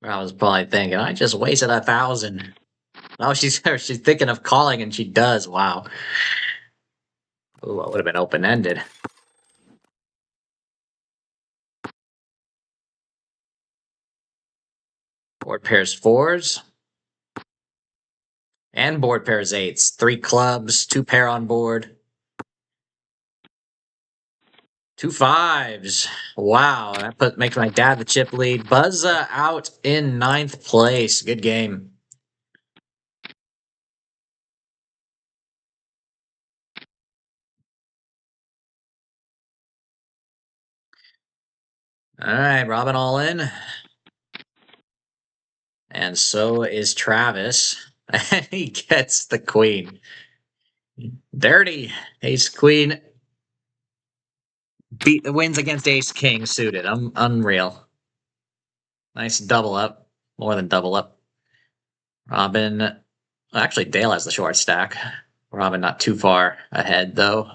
I was probably thinking, I just wasted 1,000. Oh, she's thinking of calling, and she does. Wow. Ooh, that would have been open ended. Board pairs fours. And board pairs eights. 3 clubs, 2 pair on board. 2 fives. Wow, that makes my dad the chip lead. Buzza out in 9th place. Good game. All right, Robin all in. And so is Travis. And he gets the queen. Dirty. Ace queen wins against ace king suited. Unreal. Nice double up. More than double up. Robin. Well, actually, Dale has the short stack. Robin not too far ahead, though.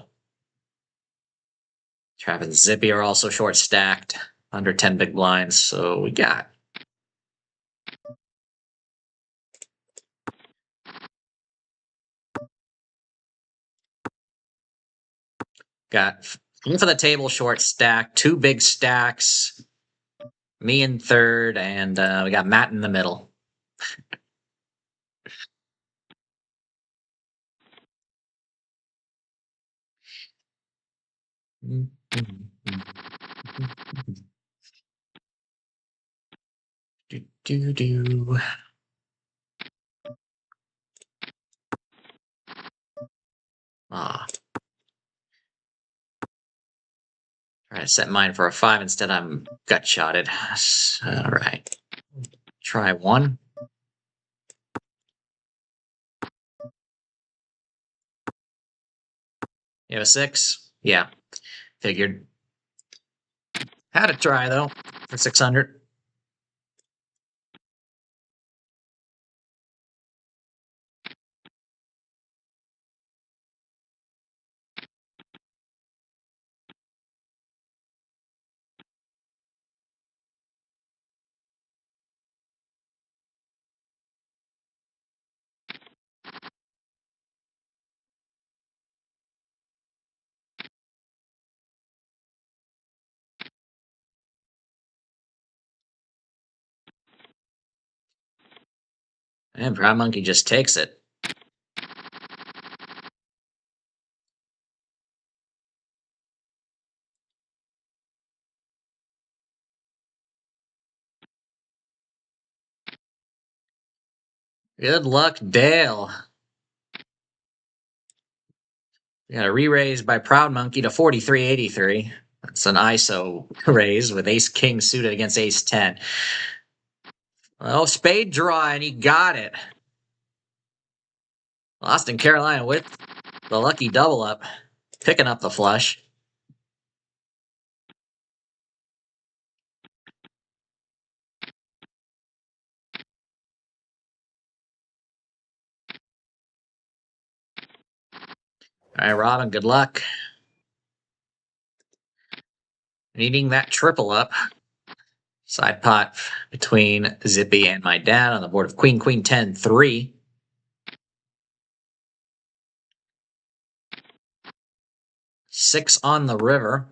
Travis and Zippy are also short stacked. Under 10 big blinds. So we got one for the table short stack, 2 big stacks, me in third, and we got Matt in the middle. Do. Ah. Try to set mine for a 5 instead. I'm gut shotted. All right. Try 1. You have a 6? Yeah. Figured. Had to try, though, for 600. And Proud Monkey just takes it. Good luck, Dale. We got a re-raise by Proud Monkey to 43.83. That's an ISO raise with ace king suited against ace 10. Oh, spade draw, and he got it. Lost in Carolina with the lucky double up, picking up the flush. All right, Robin, good luck. Needing that triple up. Side pot between Zippy and my dad on the board of queen, queen, 10, 3. Six on the river.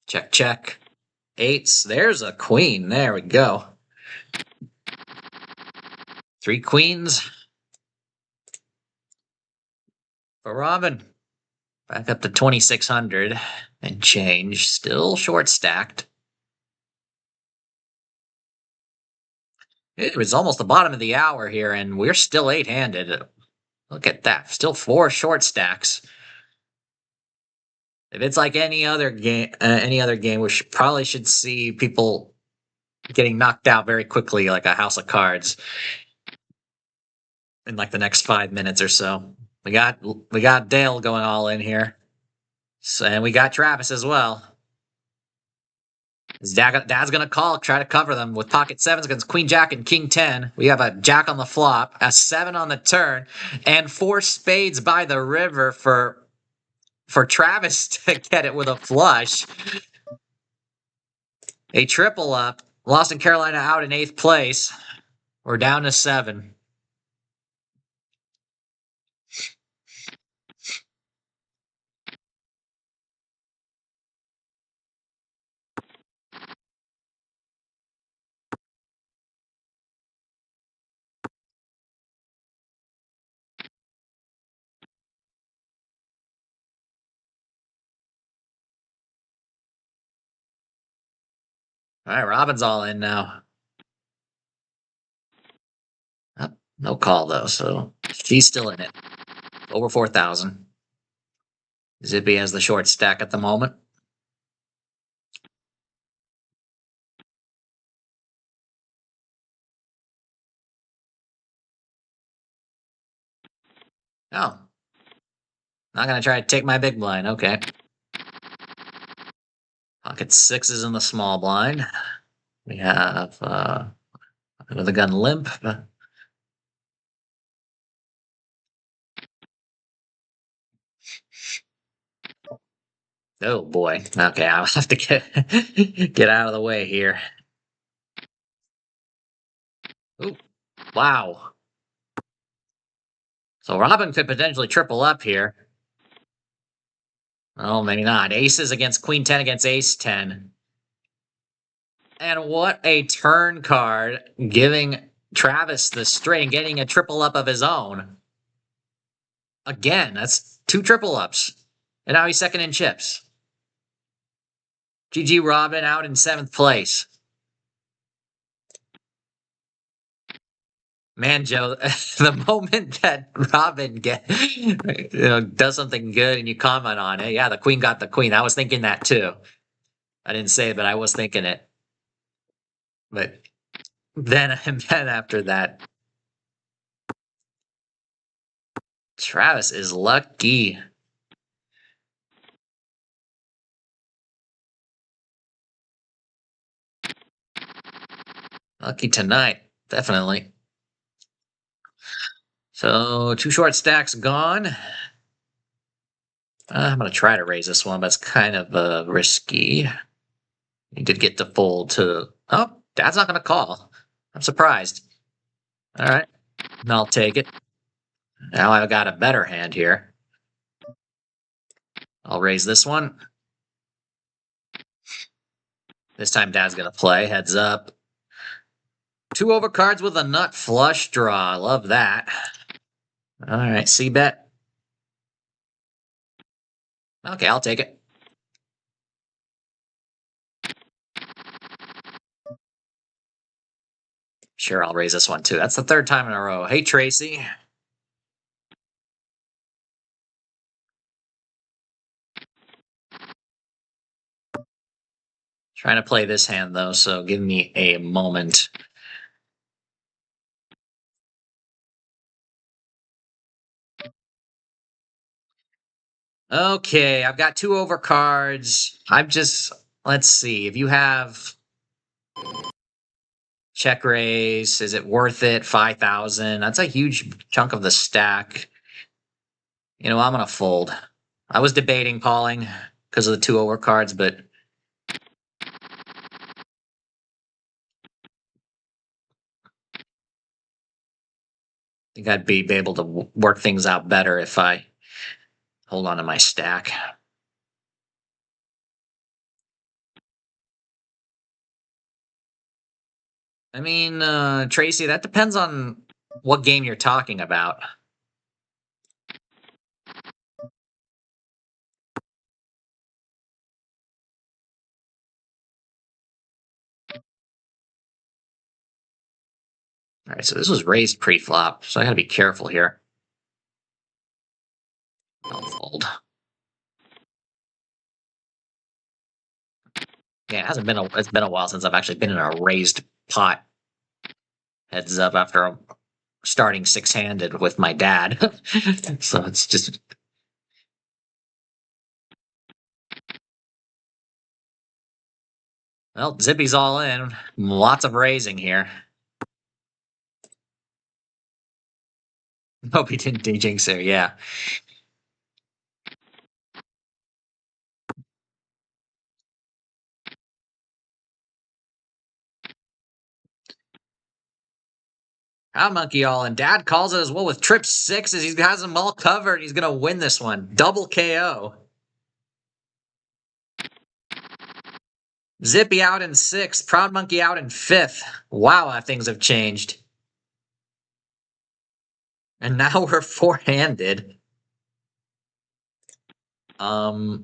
Check, check. 8s. There's a queen. There we go. 3 queens for Robin. Back up to 2,600 and change. Still short stacked. It was almost the bottom of the hour here, and we're still 8-handed. Look at that. Still 4 short stacks. If it's like any other game, we probably should see people getting knocked out very quickly, like a house of cards, in like the next 5 minutes or so. We got Dale going all in here, and we got Travis as well. His dad's gonna call, try to cover them with pocket 7s against queen jack and king 10. We have a jack on the flop, a 7 on the turn, and 4 spades by the river for Travis to get it with a flush. A triple up Lost in Carolina out in 8th place. We're down to 7. All right, Robin's all in now. No call though, so she's still in it. Over 4,000. Zippy has the short stack at the moment. Oh, not gonna try to take my big blind. Okay. Pocket sixes in the small blind. We have with a gun limp. Oh boy. Okay, I'll have to get out of the way here. Ooh, wow. So Robin could potentially triple up here. Oh, maybe not. Aces against Queen 10 against Ace 10. And what a turn card, giving Travis the straight and getting a triple up of his own. Again, that's 2 triple ups. And now he's second in chips. GG Robin out in 7th place. Man, Joe, the moment that Robin does something good and you comment on it, yeah, the queen got the queen. I was thinking that too. I didn't say it, but I was thinking it. But then after that, Travis is lucky. Lucky tonight, definitely. So 2 short stacks gone. I'm going to try to raise this one, but it's kind of risky. He did get to fold to... Oh, Dad's not going to call. I'm surprised. All right, I'll take it. Now I've got a better hand here. I'll raise this one. This time Dad's going to play. Heads up. 2 overcards with a nut flush draw. Love that. All right, C-bet. Okay, I'll take it. Sure, I'll raise this one too. That's the 3rd time in a row. Hey, Tracy. Trying to play this hand, though, so give me a moment. Okay, I've got 2 overcards. Let's see. If you have check raise, is it worth it? 5,000. That's a huge chunk of the stack. You know, I'm going to fold. I was debating calling because of the 2 overcards, but I think I'd be able to work things out better if I hold on to my stack. I mean, Tracy, that depends on what game you're talking about. All right, so this was raised pre-flop, so I got to be careful here. I'll fold. Yeah, it's been a while since I've actually been in a raised pot. Heads up after starting 6-handed with my dad. So it's just... Well, Zippy's all in. Lots of raising here. Hope he didn't de-jinx there, yeah. Proud Monkey all in. Dad calls it as well with trip sixes. He has them all covered. He's going to win this one. Double KO. Zippy out in sixth. Proud Monkey out in fifth. Wow, how things have changed. And now we're four-handed. How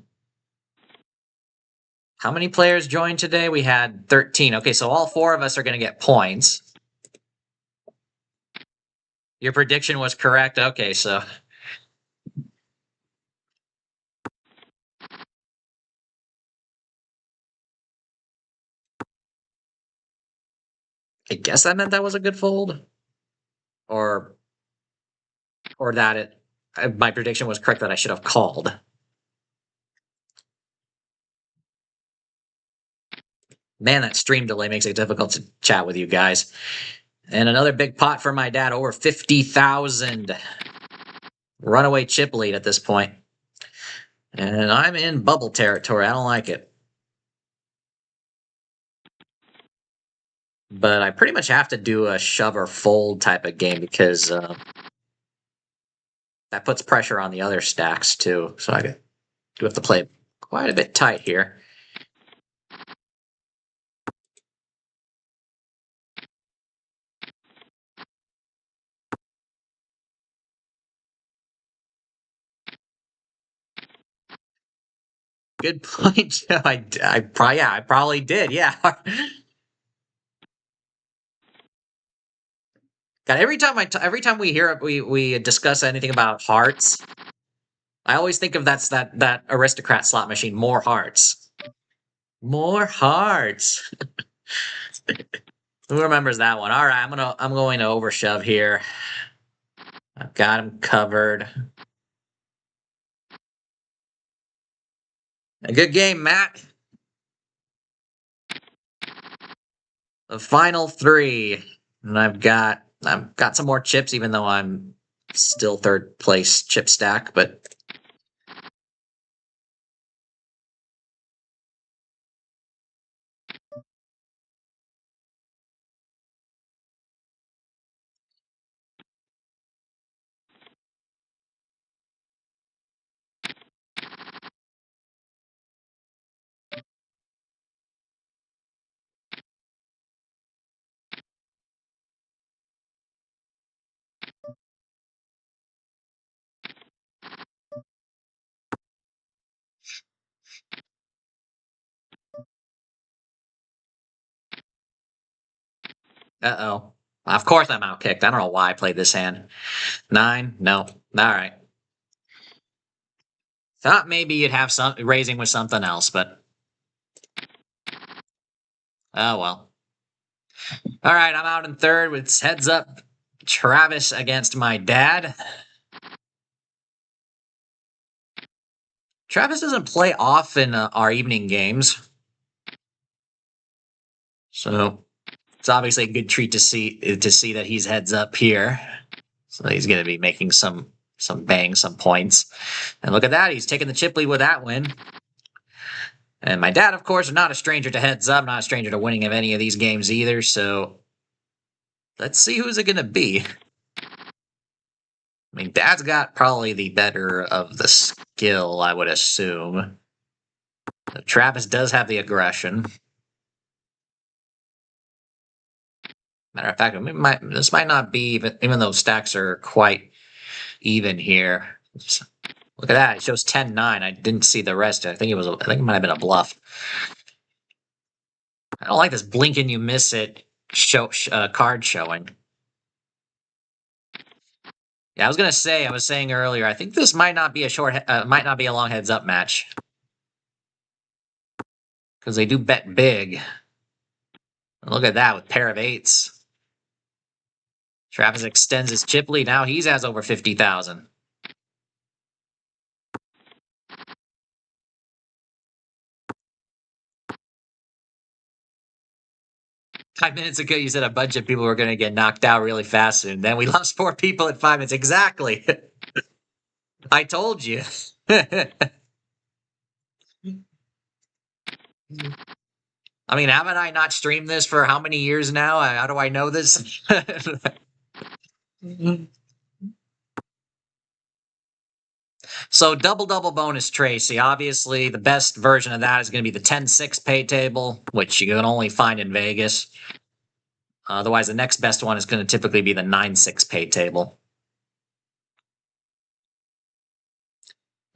many players joined today? We had 13. Okay, so all four of us are going to get points. Your prediction was correct. Okay, so I guess that meant that was a good fold, or that my prediction was correct that I should have called. Man, that stream delay makes it difficult to chat with you guys. And another big pot for my dad, over 50,000. Runaway chip lead at this point. And I'm in bubble territory. I don't like it. But I pretty much have to do a shove or fold type of game because that puts pressure on the other stacks too. So I do have to play quite a bit tight here. Good point, Joe. I probably did. Yeah. God, every time we hear we discuss anything about hearts, I always think of that aristocrat slot machine. More hearts. More hearts. Who remembers that one? All right, I'm going to overshove here. I've got him covered. A good game, Matt. The final three, and I've got some more chips, even though I'm still third place chip stack, but. Uh-oh. Of course I'm outkicked. I don't know why I played this hand. 9? No. All right. Thought maybe you'd have some raising with something else, but oh well. All right, I'm out in third with heads up Travis against my dad. Travis doesn't play often our evening games, so it's obviously a good treat to see that he's heads up here. So he's going to be making some points. And look at that, he's taking the chip lead with that win. And my dad, of course, is not a stranger to heads up, not a stranger to winning of any of these games either. So let's see who's it going to be. I mean, Dad's got probably the better of the skill, I would assume. Travis does have the aggression. Matter of fact, this might not be, even though stacks are quite even here. Look at that, it shows 10-9. I didn't see the rest. I think it might have been a bluff. I don't like this blink and you miss it card showing. Yeah, I was saying earlier, I think this might not be a long heads up match. Because they do bet big. Look at that with pair of eights. Travis extends his chip lead. Now he has over 50,000. Five minutes ago, you said a bunch of people were going to get knocked out really fast, and then we lost 4 people in 5 minutes. Exactly. I told you. I mean, haven't I not streamed this for how many years now? How do I know this? So double bonus, Tracy. Obviously, the best version of that is going to be the 10-6 pay table, which you can only find in Vegas. Otherwise, the next best one is going to typically be the 9-6 pay table.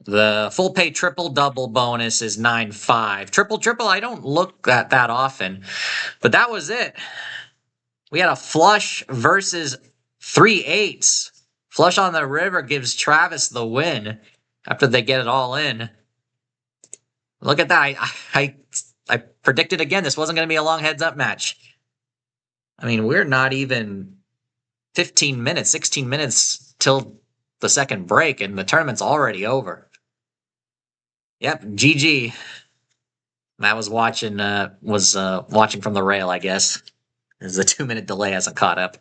The full pay triple double bonus is 9-5. Triple, I don't look at that often, but that was it. We had a flush versus 3-8s. Flush on the river gives Travis the win after they get it all in. Look at that. I predicted again this wasn't going to be a long heads-up match. I mean, we're not even 15 minutes, 16 minutes till the second break, and the tournament's already over. Yep, GG. Matt was watching from the rail, I guess. There's a 2-minute delay, hasn't caught up.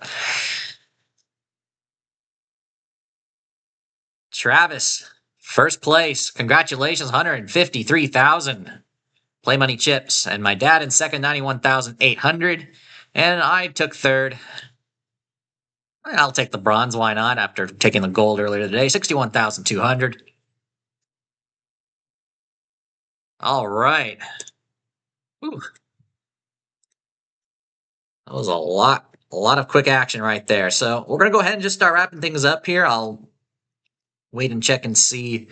Travis, first place. Congratulations, 153,000 play money chips. And my dad in second, 91,800. And I took third. I'll take the bronze, why not? After taking the gold earlier today, 61,200. All right. Whew. That was a lot of quick action right there. So we're going to go ahead and just start wrapping things up here. I'll wait and check and see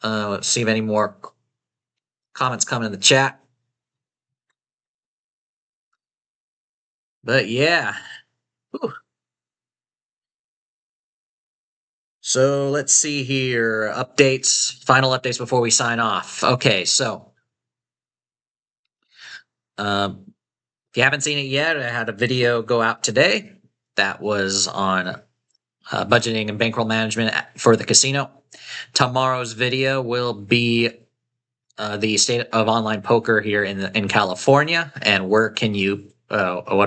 if any more comments come in the chat. But yeah. Whew. So let's see here. Final updates before we sign off. Okay, so if you haven't seen it yet, I had a video go out today that was on budgeting and bankroll management for the casino. Tomorrow's video will be the state of online poker here in California, and what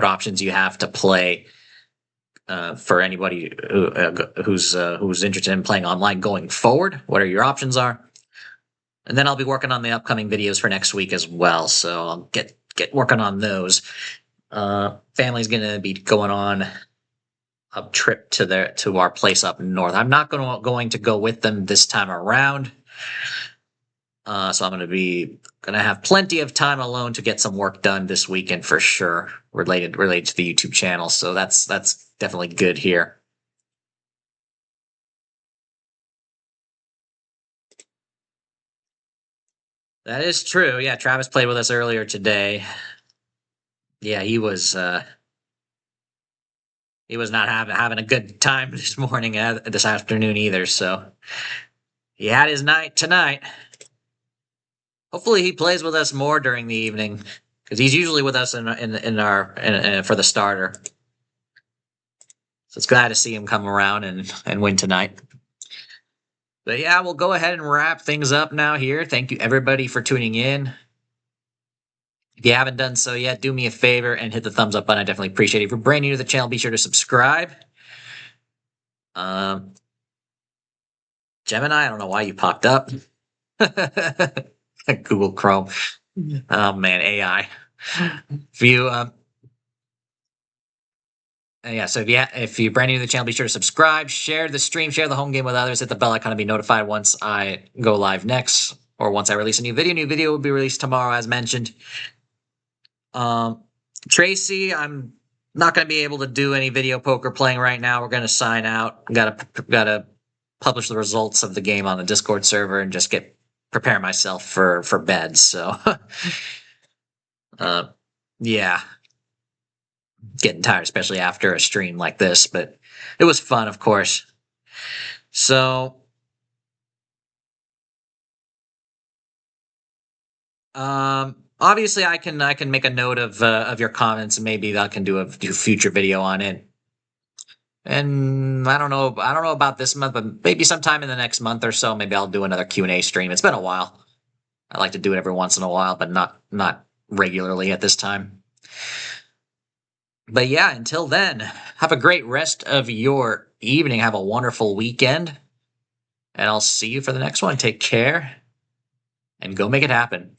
options you have to play for anybody who's interested in playing online going forward. What are your options are? And then I'll be working on the upcoming videos for next week as well. So I'll get working on those. Family's gonna be going on a trip to our place up north. I'm not going to go with them this time around. So I'm gonna have plenty of time alone to get some work done this weekend for sure, related to the YouTube channel. So that's definitely good here. That is true. Yeah, Travis played with us earlier today. Yeah, he was not having a good time this afternoon either. So he had his night tonight. Hopefully he plays with us more during the evening, because he's usually with us for the starter. So it's glad to see him come around and win tonight. But yeah, we'll go ahead and wrap things up now here. Thank you everybody for tuning in. If you haven't done so yet, do me a favor and hit the thumbs up button. I definitely appreciate it. If you're brand new to the channel, be sure to subscribe. Gemini, I don't know why you popped up. Google Chrome. Oh man, AI. If you're brand new to the channel, be sure to subscribe, share the stream, share the home game with others, hit the bell icon to be notified once I go live next, or once I release a new video. New video will be released tomorrow, as mentioned. Tracy, I'm not going to be able to do any video poker playing right now. We're going to sign out. Gotta publish the results of the game on the Discord server and just prepare myself for bed. So, yeah. Getting tired, especially after a stream like this, but it was fun, of course. So, obviously, I can make a note of your comments, and maybe I can do a future video on it. And I don't know about this month, but maybe sometime in the next month or so, maybe I'll do another Q&A stream. It's been a while. I like to do it every once in a while, but not regularly at this time. But yeah, until then, have a great rest of your evening. Have a wonderful weekend. And I'll see you for the next one. Take care and go make it happen.